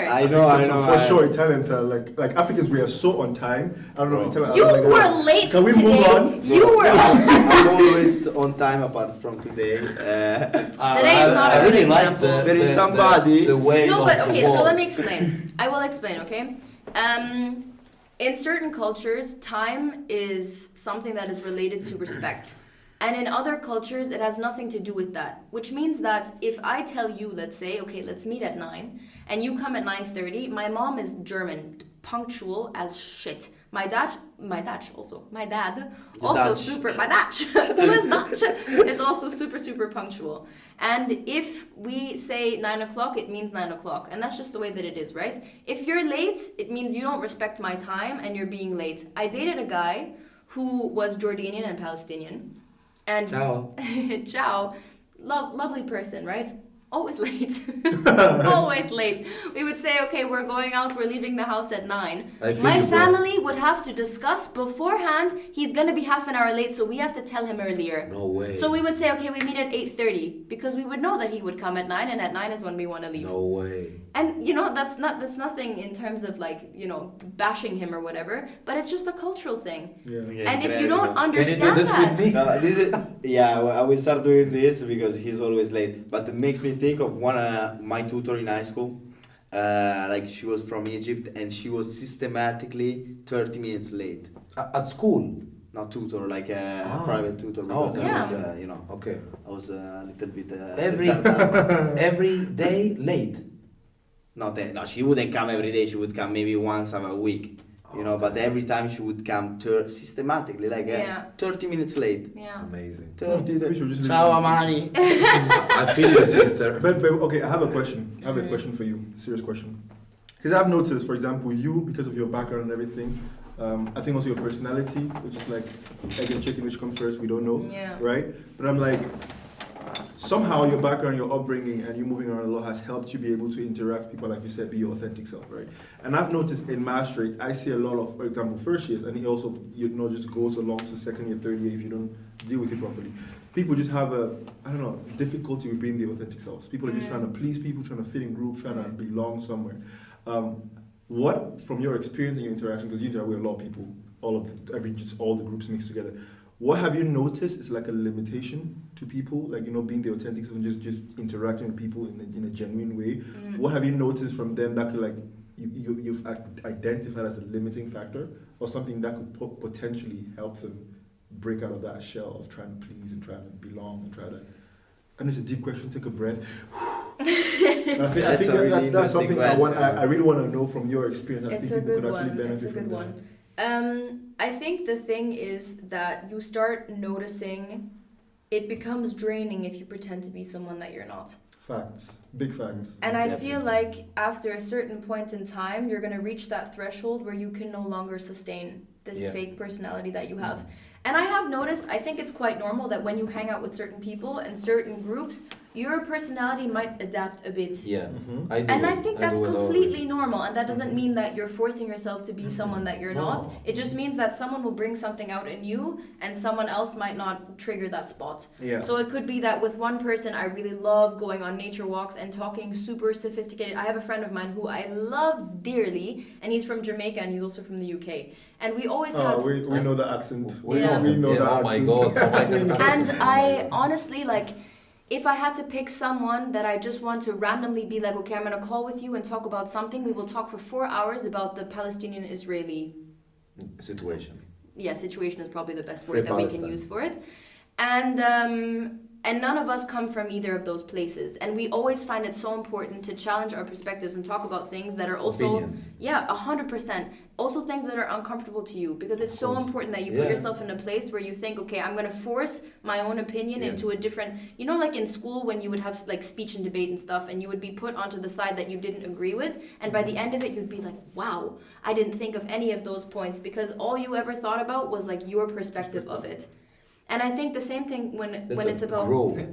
I know. For sure, Italians are like Africans. We are so on time. I don't know. Italians You are like, were late Can we today. move on? You were. I'm always on time apart from today. Today is not a I good really like example. There is somebody- the way No, of but the okay, so wall. let me explain. I will explain, okay? In certain cultures, time is something that is related to respect. And in other cultures, it has nothing to do with that. Which means that if I tell you, let's say, okay, let's meet at 9, and you come at 9:30, my mom is German, punctual as shit. My dad also Dutch. super, my Dutch, who is Dutch, is also super, super punctual. And if we say 9 o'clock, it means 9 o'clock. And that's just the way that it is, right? If you're late, it means you don't respect my time and you're being late. I dated a guy who was Jordanian and Palestinian. And Ciao. ciao. Lovely person, right? Always late. Always late. We would say, okay, we're going out, we're leaving the house at 9. I feel My you, bro. family would have to discuss beforehand, he's gonna be half an hour late, so we have to tell him earlier. No way. So we would say, okay, we meet at 8:30, because we would know that he would come at 9, and at 9 is when we want to leave. No way. And that's nothing in terms of like, bashing him or whatever, but it's just a cultural thing. Yeah. And if you don't Can you do understand this that, with me? No, this is I will start doing this because he's always late. But it makes me think of one my tutor in high school. Like she was from Egypt and she was systematically 30 minutes late. At school. Not tutor, like a private tutor because okay. I was, Yeah. Okay. I was a little bit. Every day late. No, she wouldn't come every day. She would come maybe once a week. But every time she would come systematically, like 30 minutes late. yeah. Amazing. 30 We should just leave Ciao, it. Amani. I feel your sister. But okay, I have a question. I have a question for you. Serious question. Because I've noticed, for example, you, because of your background and everything, I think also your personality, which is like egg and chicken, which comes first, we don't know, Yeah. right? But I'm like, somehow your background, your upbringing, and you moving around a lot has helped you be able to interact with people, like you said, be your authentic self, right? And I've noticed in Maastricht, I see a lot of, for example, first years, and it also, just goes along to second year, third year if you don't deal with it properly. People just have difficulty with being their authentic selves. People are just trying to please people, trying to fit in groups, trying to belong somewhere. What, from your experience and your interaction, because you interact with a lot of people, all the groups mixed together, what have you noticed is like a limitation to people, like, being the authentic self and just interacting with people in a genuine way? What have you noticed from them that could, like, you've identified as a limiting factor, or something that could potentially help them break out of that shell of trying to please and trying to belong and try to... And it's a deep question, take a breath. I think that's something I really want to know from your experience. I It's think a people good could actually one. benefit It's a good from one. I think the thing is that you start noticing it becomes draining if you pretend to be someone that you're not. Facts. Big facts. And I Definitely. feel like after a certain point in time, you're going to reach that threshold where you can no longer sustain this fake personality that you have. And I have noticed, I think it's quite normal that when you hang out with certain people and certain groups, your personality might adapt a bit. Yeah. Mm-hmm. I do. And I think that's do it completely always. normal, and that doesn't mean that you're forcing yourself to be someone that you're not. No. It just means that someone will bring something out in you, and someone else might not trigger that spot. Yeah. So it could be that with one person, I really love going on nature walks and talking super sophisticated. I have a friend of mine who I love dearly, and he's from Jamaica, and he's also from the UK. And we always have... we know the accent. We Yeah. We know the oh my accent. god. Oh my god. And I honestly, like, if I had to pick someone that I just want to randomly be like, okay, I'm going to call with you and talk about something, we will talk for 4 hours about the Palestinian-Israeli... Situation. Yeah, situation is probably the best Free word that we can Palestine. use for it. And And none of us come from either of those places. And we always find it so important to challenge our perspectives and talk about things that are also... Opinions. Yeah, 100%. Also things that are uncomfortable to you, because it's so important that you put yourself in a place where you think, okay, I'm going to force my own opinion into a different... You know, like in school when you would have like speech and debate and stuff, and you would be put onto the side that you didn't agree with, and by the end of it, you'd be like, wow, I didn't think of any of those points, because all you ever thought about was like your perspective of it. And I think the same thing when it's about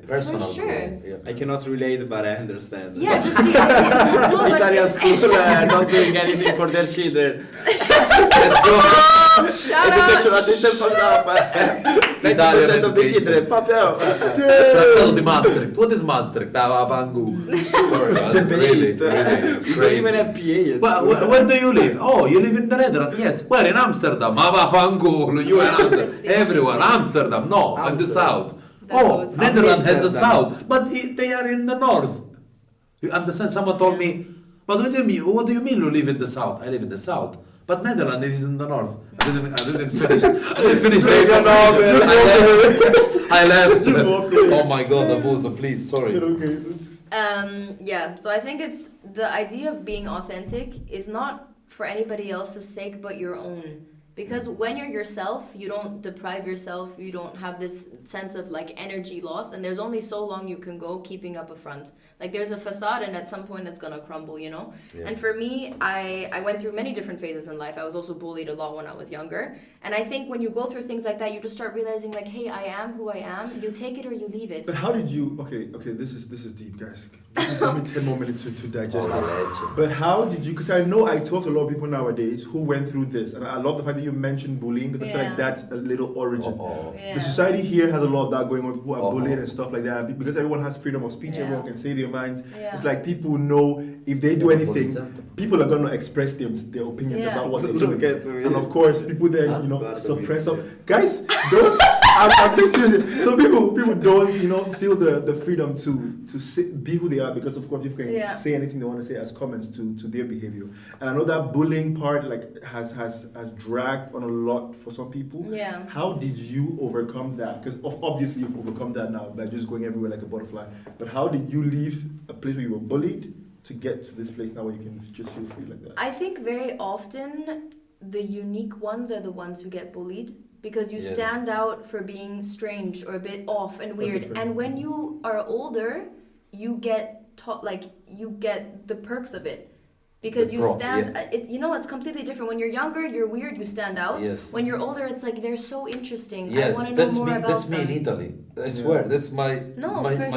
personal for sure. growth. Yeah. I cannot relate, but I understand. Yeah, just the idea. No, but Italian school not doing anything for their children. Shut Educational up! system fucked up. 90% Italian of the education. children, papel. Trattato di Maastricht. What is Maastricht? Sorry, really, it's We don't crazy. even have PA. Where do you live? Oh, you live in the Netherlands? Yes. Where? In Amsterdam. Vaffanculo. You in Amsterdam. Everyone. Amsterdam. No, in the south. Oh, That's Netherlands has a Amsterdam. south, but they are in the north. You understand? Someone told me, but what do you mean? What do you mean you live in the south? I live in the south. But Netherlands is in the north. I didn't finish the information. I left. Oh my God, Abuso, please, sorry. Yeah, so I think it's the idea of being authentic is not for anybody else's sake but your own. Because when you're yourself, you don't deprive yourself, you don't have this sense of like energy loss, and there's only so long you can go keeping up a front. Like there's a facade and at some point it's gonna crumble, you know? Yeah. And for me, I went through many different phases in life. I was also bullied a lot when I was younger. And I think when you go through things like that, you just start realizing like, hey, I am who I am. You take it or you leave it. But how did you? Okay, this is deep, guys. Give me 10 more minutes to digest this. But how did you? Because I know I talk to a lot of people nowadays who went through this, and I love the fact that you mentioned bullying because I feel like that's a little origin. Yeah. The society here has a lot of that going on. People are bullied and stuff like that because everyone has freedom of speech. Yeah. Everyone can say their minds. Yeah. It's like people know if they do anything, people are gonna express their opinions about what they're doing. And of course, people then suppress them. Guys, don't. I'm being serious. So people don't feel the freedom to be who they are because of course people can say anything they want to say as comments to their behavior. And I know that bullying part like has dragged on a lot for some people. Yeah. How did you overcome that? Because obviously you've overcome that now by just going everywhere like a butterfly. But how did you leave a place where you were bullied to get to this place now where you can just feel free like that? I think very often the unique ones are the ones who get bullied because you stand out for being strange or a bit off and weird. And when you are older, you get taught you get the perks of it. Because you stand, it's completely different. When you're younger, you're weird, you stand out. Yes. When you're older, it's like they're so interesting. Yes, I want to know more about that's me them. in Italy. I swear, that's my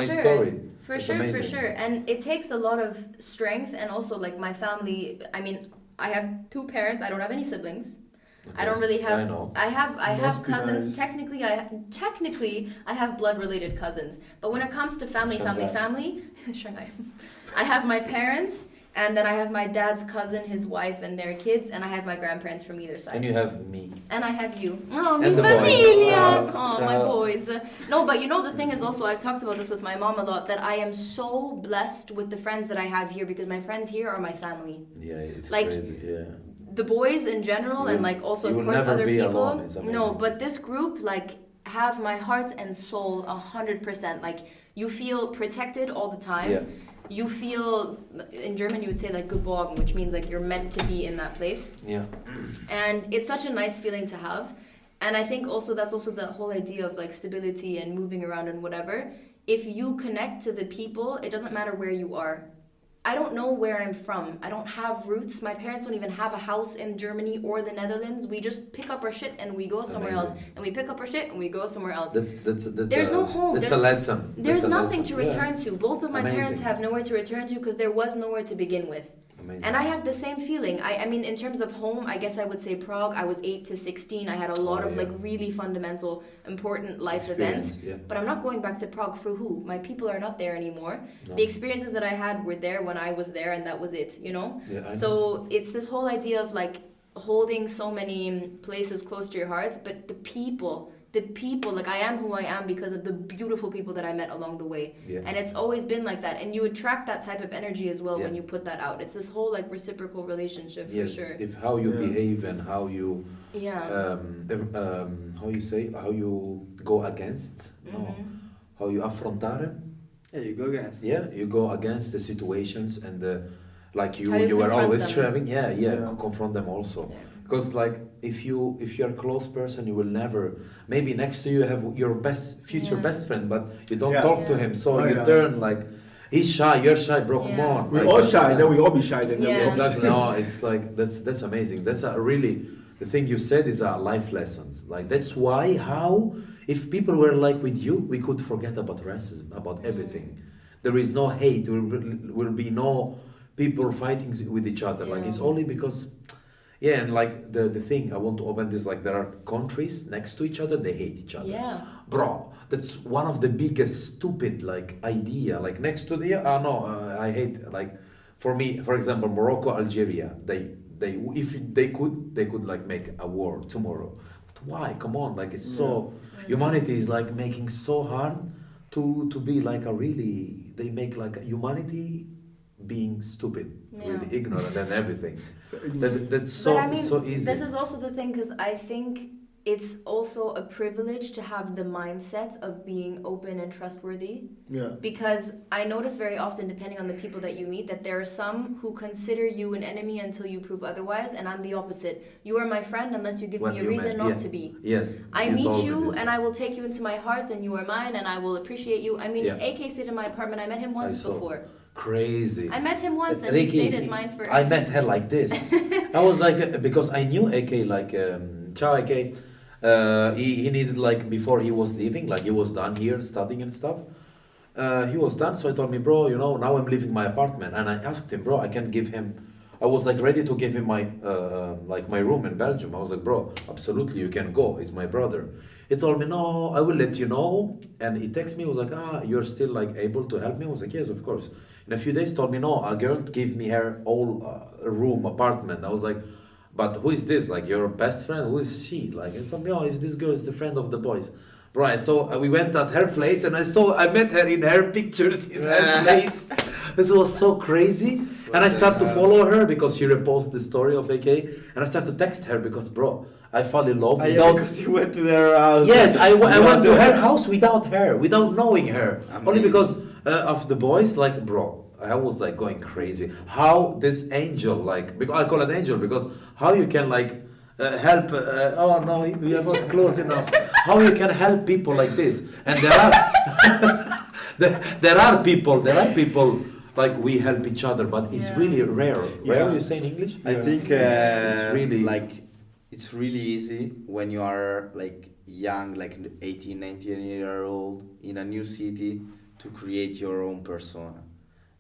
story. For sure. And it takes a lot of strength and also like my family. I mean, I have 2 parents. I don't have any siblings. Okay. I don't really have. I know. I have cousins. Nice. Technically, I have blood-related cousins. But when it comes to family, Shanghai. I have my parents. And then I have my dad's cousin, his wife, and their kids, and I have my grandparents from either side. And you have me. And I have you. Oh, And mi the boys. familia! Oh, my Ciao. boys. No, but you know, the thing is also, I've talked about this with my mom a lot, that I am so blessed with the friends that I have here, because my friends here are my family. Yeah, it's Like, crazy, yeah. The boys in general, and like also, of course, other people. Alone. It's amazing. No, but this group, like, have my heart and soul 100%. Like, you feel protected all the time. Yeah. You feel, in German you would say like geborgen, which means like you're meant to be in that place. Yeah. And it's such a nice feeling to have. And I think also that's also the whole idea of like stability and moving around and whatever. If you connect to the people, it doesn't matter where you are. I don't know where I'm from. I don't have roots. My parents don't even have a house in Germany or the Netherlands. We just pick up our shit and we go somewhere else. And we pick up our shit and we go somewhere else. There's no home. That's a lesson. There's That's a nothing lesson. to return to. Both of my Amazing. parents have nowhere to return to because there was nowhere to begin with. Amazing. And I have the same feeling. I mean, in terms of home, I guess I would say Prague. I was 8 to 16. I had a lot of like really fundamental, important life events. Yeah. But I'm not going back to Prague for who? My people are not there anymore. No. The experiences that I had were there when I was there, and that was it, you know? Yeah, I know. So it's this whole idea of like holding so many places close to your hearts, but the people, like I am who I am because of the beautiful people that I met along the way. Yeah. And it's always been like that. And you attract that type of energy as well when you put that out. It's this whole like reciprocal relationship for sure. If how you behave and how you how you go against how you affrontare. Yeah, you go against. Yeah, you go against the situations and like How you you were confront always them. traveling. Yeah, Yeah. confront them also. Yeah. Because like if you're a close person, you will never. Maybe next to you have your future Yeah. best friend, but you don't Yeah. talk to Yeah. him. So Oh, you yeah. turn like he's shy, you're shy, bro. Come Yeah. on. We like, all that's- shy, then we all be shy, then we Yeah. all be shy. Exactly. No, it's like that's amazing. That's a really the thing you said is life lessons. Like that's why how if people were like with you, we could forget about racism, about everything. There is no hate. There will be no people fighting with each other. Like it's Yeah. only because. Yeah, and like the thing I want to open this like there are countries next to each other they hate each other. Yeah. Bro, that's one of the biggest stupid like idea. Like next to the I hate like for me, for example, Morocco, Algeria. They if they could like make a war tomorrow. But why? Come on, like it's so humanity is like making so hard to be like a really they make like a humanity being stupid, Yeah. really ignorant and everything. So, That's so But I mean, so easy. this is also the thing because I think it's also a privilege to have the mindset of being open and trustworthy. yeah. Because I notice very often, depending on the people that you meet, that there are some who consider you an enemy until you prove otherwise, and I'm the opposite. You are my friend unless you give When me a you reason met- not yeah. to be. Yes. I you meet told me you this. and I will take you into my heart, and you are mine, and I will appreciate you. I mean, Yeah. AK stayed in my apartment. I met him once saw. before. Crazy. I met him once, and he Ricky, stayed in mine for. I met her like this. I was like, because I knew AK, like, ciao AK. He needed, like, before he was leaving, like, he was done here studying and stuff. He was done, so he told me, bro, you know, now I'm leaving my apartment. And I asked him, bro, I can give him. I was like ready to give him my like my room in Belgium. I was like, bro, absolutely, you can go. He's my brother. He told me, no, I will let you know. And he texted me. He was like, you're still like able to help me. I was like, yes, of course. In a few days, told me, no, a girl gave me her whole room, apartment. I was like, but who is this? Like your best friend? Who is she? Like he told me, oh, it's this girl. It's the friend of the boys. Right, so we went at her place and I met her in her pictures in her place. This was so crazy. And I started to follow her because she reposted the story of AK. And I started to text her because, bro, I fell in love Yeah, without... because you went to their house. Yes, I went Without to her her. house without her, without knowing her. Only Amazing. because of the boys, like, bro, I was like going crazy. How this angel, like, because I call it angel because how you can like help, oh no, we are not close enough. How you can help people like this? And there are, there are people like we help each other, but it's Yeah. really rare. Rare, Yeah. you say in English? I think It's really- like it's really easy when you are like young, like 18, 19-year old in a new city to create your own persona.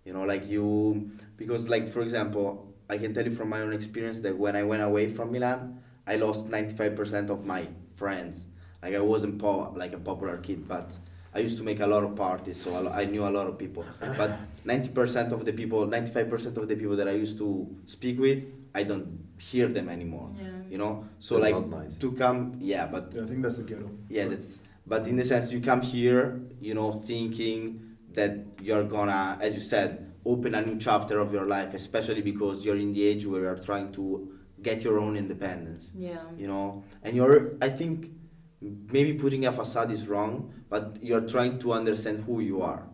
You know, like you, because like for example, I can tell you from my own experience that when I went away from Milan, I lost 95% of my friends. Like I wasn't like a popular kid, but I used to make a lot of parties, so I knew a lot of people. But 90% of the people, 95% of the people that I used to speak with, I don't hear them anymore. Yeah. You know, so That's like not nice. to come, yeah, but Yeah, I think that's the ghetto. yeah, that's. But in the sense, you come here, you know, thinking that you're gonna, as you said, open a new chapter of your life, especially because you're in the age where you're trying to get your own independence. Yeah. You know, and I think maybe putting a facade is wrong, but you're trying to understand who you are.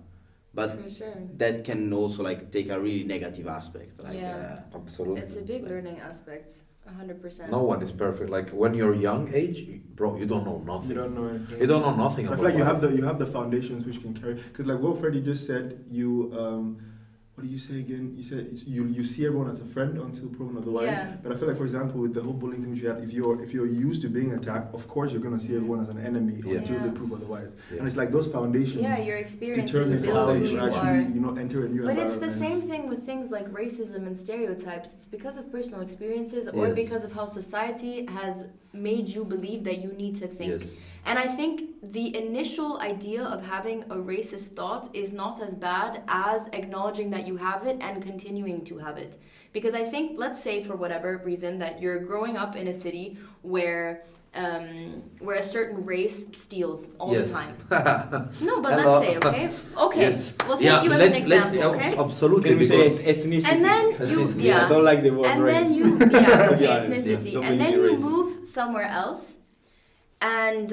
But For sure. that can also like take a really negative aspect. Like, Yeah. Absolutely. It's a big learning aspect. 100%. No one is perfect. Like when you're young age, bro, you don't know nothing. You don't know anything. You don't know nothing I about feel like life. you have the foundations which can carry. Because like what Fredy just said, what do you say again? You said you see everyone as a friend until proven otherwise. Yeah. But I feel like, for example, with the whole bullying thing which you had, if you're used to being attacked, of course you're gonna see everyone as an enemy Yeah. until they Yeah. prove otherwise. Yeah. And it's like those foundations Yeah, your experiences determine build how who you you actually are. enter a new But environment. it's the same thing with things like racism and stereotypes. It's because of personal experiences or Yes. because of how society has made you believe that you need to think. Yes. And I think the initial idea of having a racist thought is not as bad as acknowledging that you have it and continuing to have it. Because I think, let's say for whatever reason, that you're growing up in a city where a certain race steals all Yes. the time. No, but Hello. let's say, okay? Okay, Yes. we'll take you as an example, okay? Absolutely. Can we say Because ethnicity? And then you, Ethnicity, yeah. I don't like the word And race. then you, yeah, To be okay, honest, ethnicity. yeah. Don't And make then me you racist. move somewhere else, and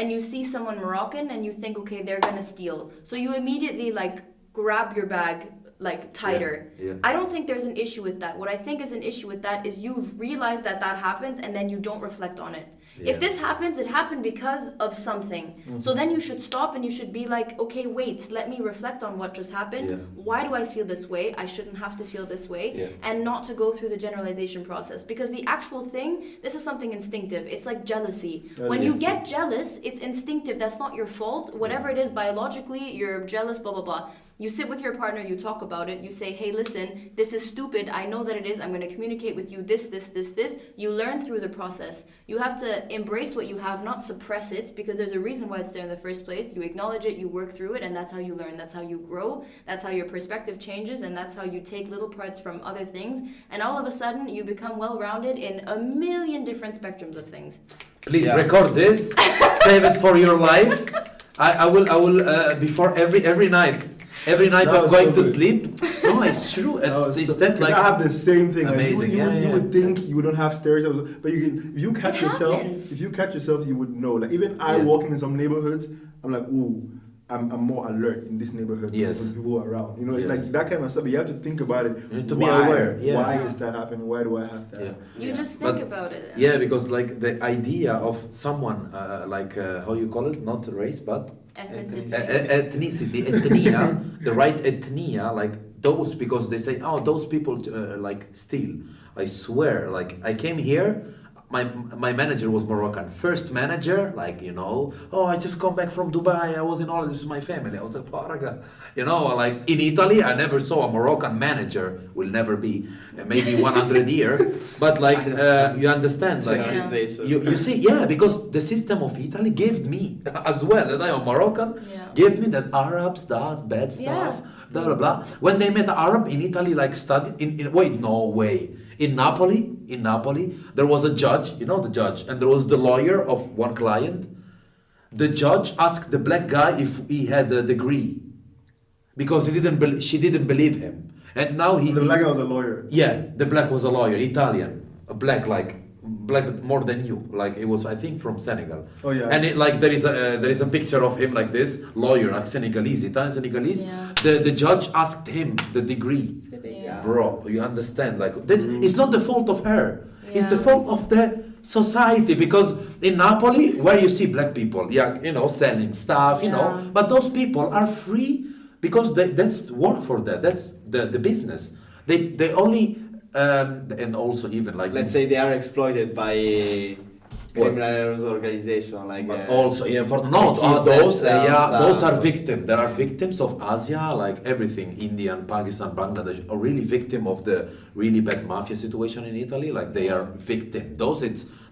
and you see someone Moroccan and you think, okay, they're gonna steal. So you immediately like grab your bag like tighter. Yeah. I don't think there's an issue with that. What I think is an issue with that is you've realized that that happens and then you don't reflect on it. Yeah. If this happens, it happened because of something. So then you should stop and you should be like, okay, wait, let me reflect on what just happened. Yeah. Why do I feel this way? I shouldn't have to feel this way. Yeah. And not to go through the generalization process. Because the actual thing, this is something instinctive. It's like jealousy. When you get jealous, it's instinctive. That's not your fault. Whatever it is, biologically, you're jealous, blah, blah, blah. You sit with your partner, you talk about it, you say, hey, listen, this is stupid. I know that it is. I'm going to communicate with you this. You learn through the process. You have to embrace what you have, not suppress it, because there's a reason why it's there in the first place. You acknowledge it, you work through it, and that's how you learn. That's how you grow. That's how your perspective changes, and that's how you take little parts from other things. And all of a sudden, you become well-rounded in a million different spectrums of things. Please record this, save it for your life. I will before every night. Every night That I'm was going so to good. sleep. No, it's true. It's that 'cause like I have the same thing. Like, amazing. you would think you wouldn't have stereotypes, but you can. If you catch It yourself, happens. if you catch yourself, you would know. Like even I Yeah. walking in some neighborhoods, I'm like, ooh, I'm more alert in this neighborhood Yes. because of people around. You know, it's Yes. like that kind of stuff. But you have to think about it. You need to be Why? aware, yeah. Why is that happening? Why do I have that? Yeah. You just think But- about it. yeah, because like the idea of someone how you call it, not race but Ethnicity. ethnicity, ethnia, the right ethnia, like those, because they say, oh, those people like steal. I swear, like I came here, my manager was Moroccan. First manager, like, you know, oh, I just come back from Dubai, I was in all this with my family. I was like, Paraga. You know, like in Italy, I never saw a Moroccan manager, will never be, maybe 100 years. But like, you understand, like, Generalization. you see, yeah, because the system of Italy gave me as well, that I am Moroccan, Yeah. gave me that Arabs does bad stuff, blah, blah, blah. When they met Arab in Italy, like studied, wait, no way. In Napoli, there was a judge, you know the judge, and there was the lawyer of one client. The judge asked the black guy if he had a degree, because she didn't believe him. And now The black guy was a lawyer. yeah, the black was a lawyer, Italian, a black more than you, like it was, I think, from Senegal. Oh yeah. And it, like there is a picture of him like this, lawyer, like Senegalese, Italian Senegalese. Yeah. The judge asked him the degree. Yeah. Bro, you understand? Like that, it's not the fault of her. It's the Yeah. fault of the society, because in Napoli, where you see black people, yeah, you know, selling stuff, you know, Yeah. but those people are free because that's work for that. That's the business. They only and also even like Let's say they are exploited by a criminal organization, like. but also yeah, for no kids those themselves, those are victims. There are victims of Asia, like everything. Indian, Pakistan, Bangladesh are really victim of the really bad mafia situation in Italy. Like they are victim.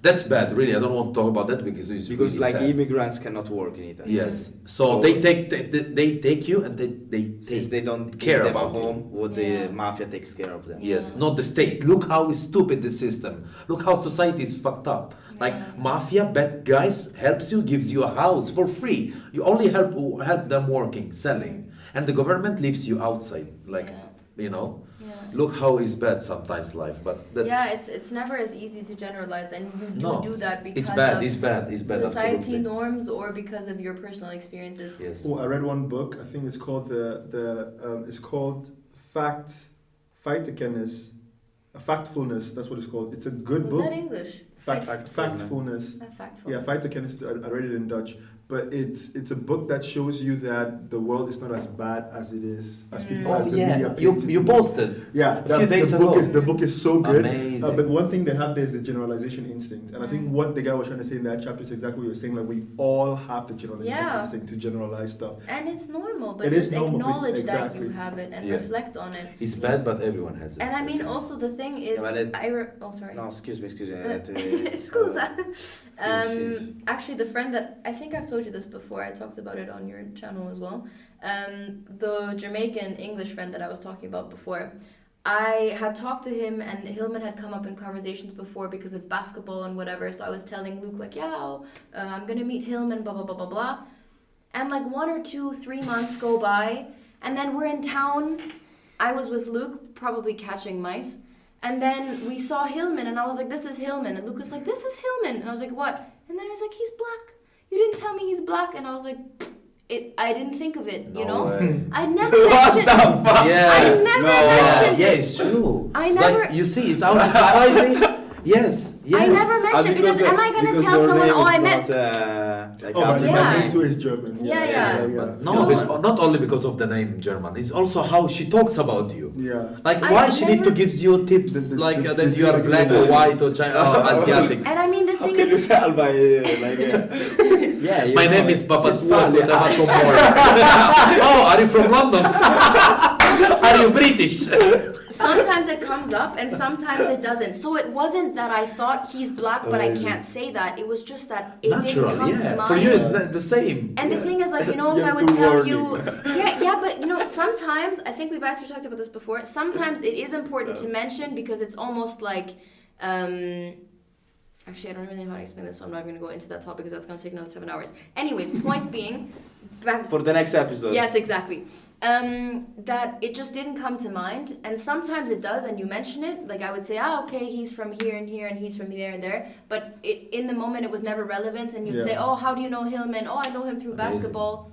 That's bad. Really, I don't want to talk about that because it's really like sad. immigrants cannot work in Italy. Yes. So they take you and they Since they don't care give them a about you. home, what Yeah. the mafia takes care of them. Yes, not the state. Look how stupid the system. Look how society is fucked up. Like mafia, bad guys helps you, gives you a house for free. You only help them working, selling, and the government leaves you outside. Like you know, Yeah. look how is bad sometimes life. But that's It's never as easy to generalize, and you no. do that because It's bad. of It's bad. It's bad. society Absolutely. norms or because of your personal experiences. Yes. Oh, I read one book. I think it's called it's called Factfulness. That's what it's called. It's a good Was book. that English? Factfulness. Factful. Yeah, Factfulness. I read it in Dutch, but it's a book that shows you that the world is not as bad as it is, as people as the media paint it you to be. posted. Yeah, a few days the book ago. is the book is so good. Amazing. But one thing they have there is the generalization instinct, and I think what the guy was trying to say in that chapter is exactly what you're saying. Like we all have the generalization Yeah. instinct to generalize stuff. And it's normal, but It is just normal, but acknowledge that exactly. you have it and Yeah. reflect on it. It's bad, but everyone has it. And I mean, also the thing is, Yeah, but oh sorry. No, excuse me. Scusa. Finish. Actually, the friend that I think I've told you this before, I talked about it on your channel as well. The Jamaican English friend that I was talking about before, I had talked to him, and Hillman had come up in conversations before because of basketball and whatever. So I was telling Luke like, I'm gonna meet Hillman, blah blah blah blah blah. And like 1 or 2, 3 months go by, and then we're in town. I was with Luke, probably catching mice. And then we saw Hillman, and I was like, this is Hillman. And Luke was like, this is Hillman. And I was like, what? And then I was like, he's black. you didn't tell me he's black, and I was like, I didn't think of it, you know? Way. I never mentioned. Yeah. I never mentioned Yeah, it. it's true. I It's never- like, you see, it's our society. Yes. I never mentioned because am I gonna tell someone? Oh, I met. Like Oh, my Yeah. name too is German. Yeah. But no, but not only because of the name German. It's also how she talks about you. Yeah. Like I why have she need to never- give you tips like that you are black or white or Asiatic. And I mean, the How thing can you is, tell by yeah? You My know, name is Papa it's Tua funny. Oh, are you from London? Are you British? sometimes it comes up and sometimes it doesn't. So it wasn't that I thought he's black, but I can't say that. It was just that it Natural, didn't come to yeah. mind. For you, it's the same. And the thing is, like, you know, You if I have would to tell warn you, him. yeah, but you know, sometimes I think we've actually talked about this before. Sometimes it is important to mention because it's almost like, actually, I don't really know how to explain this, so I'm not going to go into that topic because that's going to take another 7 hours. Anyways, point being, back For the next episode. yes, exactly. That it just didn't come to mind, and sometimes it does, and you mention it. Like I would say, okay, he's from here and here, and he's from there and there. But in the moment, it was never relevant, and you'd say, oh, how do you know him? And oh, I know him through basketball.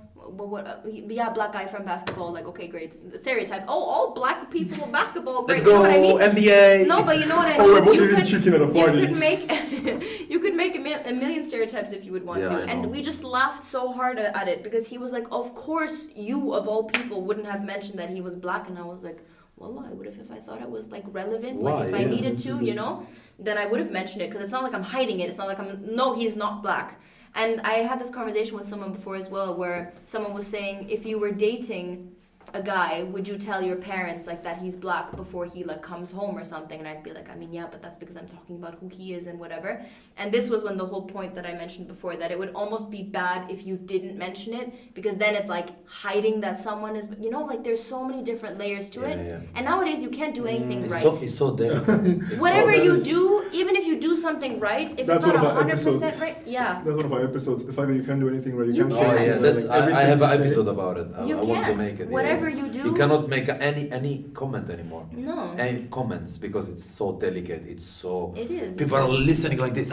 Yeah, black guy from basketball. Like, okay, great. The stereotype. Oh, all black people in basketball. Great. Let's go, you know what I mean? NBA. No, but you know what I mean. Oh, wait, what you eating chicken at a party? You could make, you could make a million stereotypes if you would want Yeah, to, I know. and we just laughed so hard at it because he was like, "Of course, you of all people wouldn't have mentioned that he was black," and I was like, "Well, I would have if I thought it was like relevant, Why? like if I Yeah. needed to, you know, then I would have mentioned it because it's not like I'm hiding it. It's not like no, he's not black." And I had this conversation with someone before as well, where someone was saying, if you were dating a guy, would you tell your parents like that he's black before he like comes home or something? And I'd be like, I mean, yeah, but that's because I'm talking about who he is and whatever. And this was when the whole point that I mentioned before, that it would almost be bad if you didn't mention it, because then it's like hiding that someone is, you know, like there's so many different layers to it. Yeah. And nowadays you can't do anything It's right. it's so delicate. It's Whatever so you is- do, even if you do something right, if That's it's not one of our 100% episodes. right, yeah. That's one of our episodes. The fact that you can't do anything right. You can't Oh say can't. yeah, anything, that's like, I everything have an you say- episode about it. You I want to can't. make it. Whatever yeah. you do. You cannot make any comment anymore. No. Any comments because it's so delicate. It's so. It is. People are listening like this.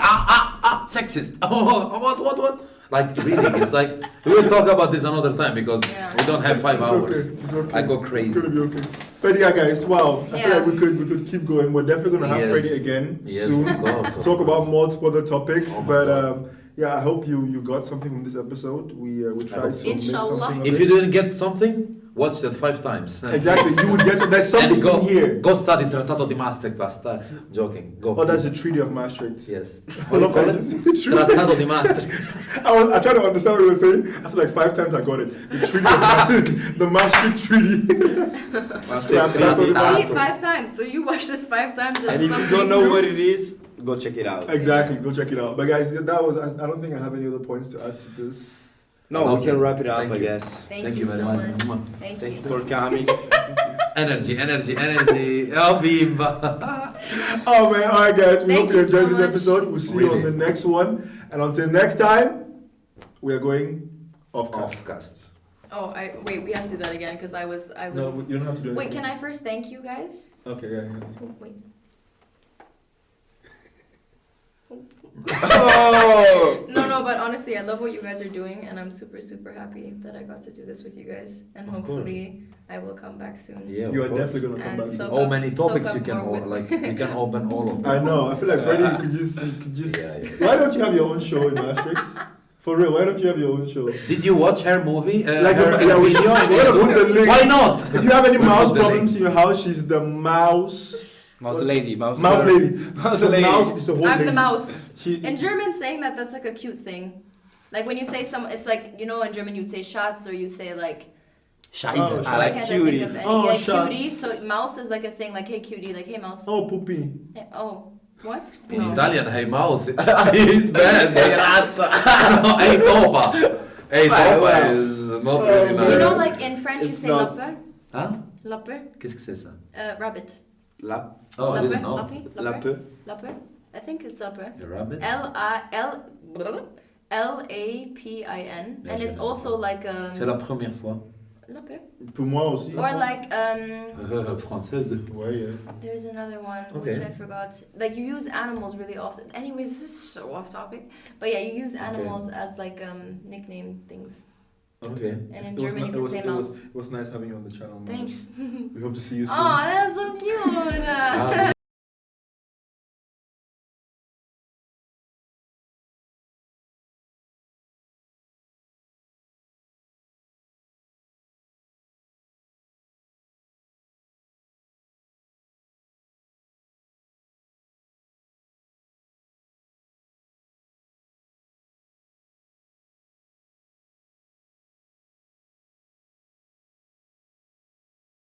Sexist. Oh, what? Like really, it's like we will talk about this another time because Yeah. we don't have 5 It's hours. okay. It's okay. I go It's crazy. gonna be okay. But yeah, guys, wow. I feel Yeah. like we could keep going. We're definitely gonna have Yes. Fredy again Yes, soon of course, to of talk about course. multiple other topics. Oh my But God. yeah, I hope you got something from this episode. We tried hope to so. make Inshallah. something. of If it. you didn't get something, watch that 5 times. Exactly, you would get there's something And go, in here. go study Trattato di Maastricht. Basta. Joking. Go. Oh, that's the Treaty of Maastricht. Yes. I love Call how it? you say the treaty. Trattato di Maastricht. I tried to understand what you were saying. I said like 5 times I got it. The Treaty of Maastricht, the Maastricht Treaty. See, 5 times. So you watch this 5 times. And if you don't know what it is, go check it out. Exactly, go check it out. But guys, that was. I don't think I have any other points to add to this. No, Okay. we can wrap it up, Thank I you. guess. Thank you very so much. much. Thank Thank you. you for coming. Energy. Oh, bimba. Oh man, alright guys, we Thank hope you you so enjoyed this much. episode. We'll see you on Really. the next one. And until next time, we are going off cast. Offcast. Oh, wait. We have to do that again because I was. No, you don't have to do it. Wait, can I first thank you guys? Okay, yeah. Oh, wait. Oh! No, but honestly, I love what you guys are doing, and I'm super, super happy that I got to do this with you guys. And Of hopefully, I will come back soon. Yeah, You of are course. definitely gonna come And back. so- Oh, many topics Soak you up can more like you can open all of them. I know. I feel like Fredy, you could just. Yeah. Why don't you have your own show in Maastricht? For real, why don't you have your own show? Did you watch her movie? Like, her yeah, we video on we're gonna put the YouTube? link. Why not? If you have any We'll mouse put the problems link. in your house, she's the mouse. Mouse lady. Mouse Lady. Mouse The lady. mouse is a whole I'm lady. the mouse. She, In German, saying that's like a cute thing. Like when you say it's like, you know, in German you'd say Schatz, or you say like. Scheiße. Oh, I Why like can't cutie. think of any? Oh, like Schatz. cutie. So mouse is like a thing, like hey cutie, like hey mouse. oh, poopy. Hey, oh, what? In No. Italian, hey mouse. He's bad. Hey, razza. No, hey topa. Hey Well, topa well. is not really You nice. You know, like in French you It's say not- lapin. Huh? Lapin. Qu'est-ce que c'est ça? Rabbit. La. Oh, I Lapin. didn't know. Lapin. La peu. Lapin. I think it's lapin. A rabbit? Lapin. Yeah, And it's je also like C'est la première fois. Okay. Pour moi aussi. Or like Française. Ouais, yeah. there's another one Okay. which I forgot. Like you use animals really often. Anyways, this is so off topic. But yeah, you use animals as like nickname things. Okay. And in German you can say mouse. It was nice having you on the channel. Thanks. We hope to see you soon. Oh, that's so cute.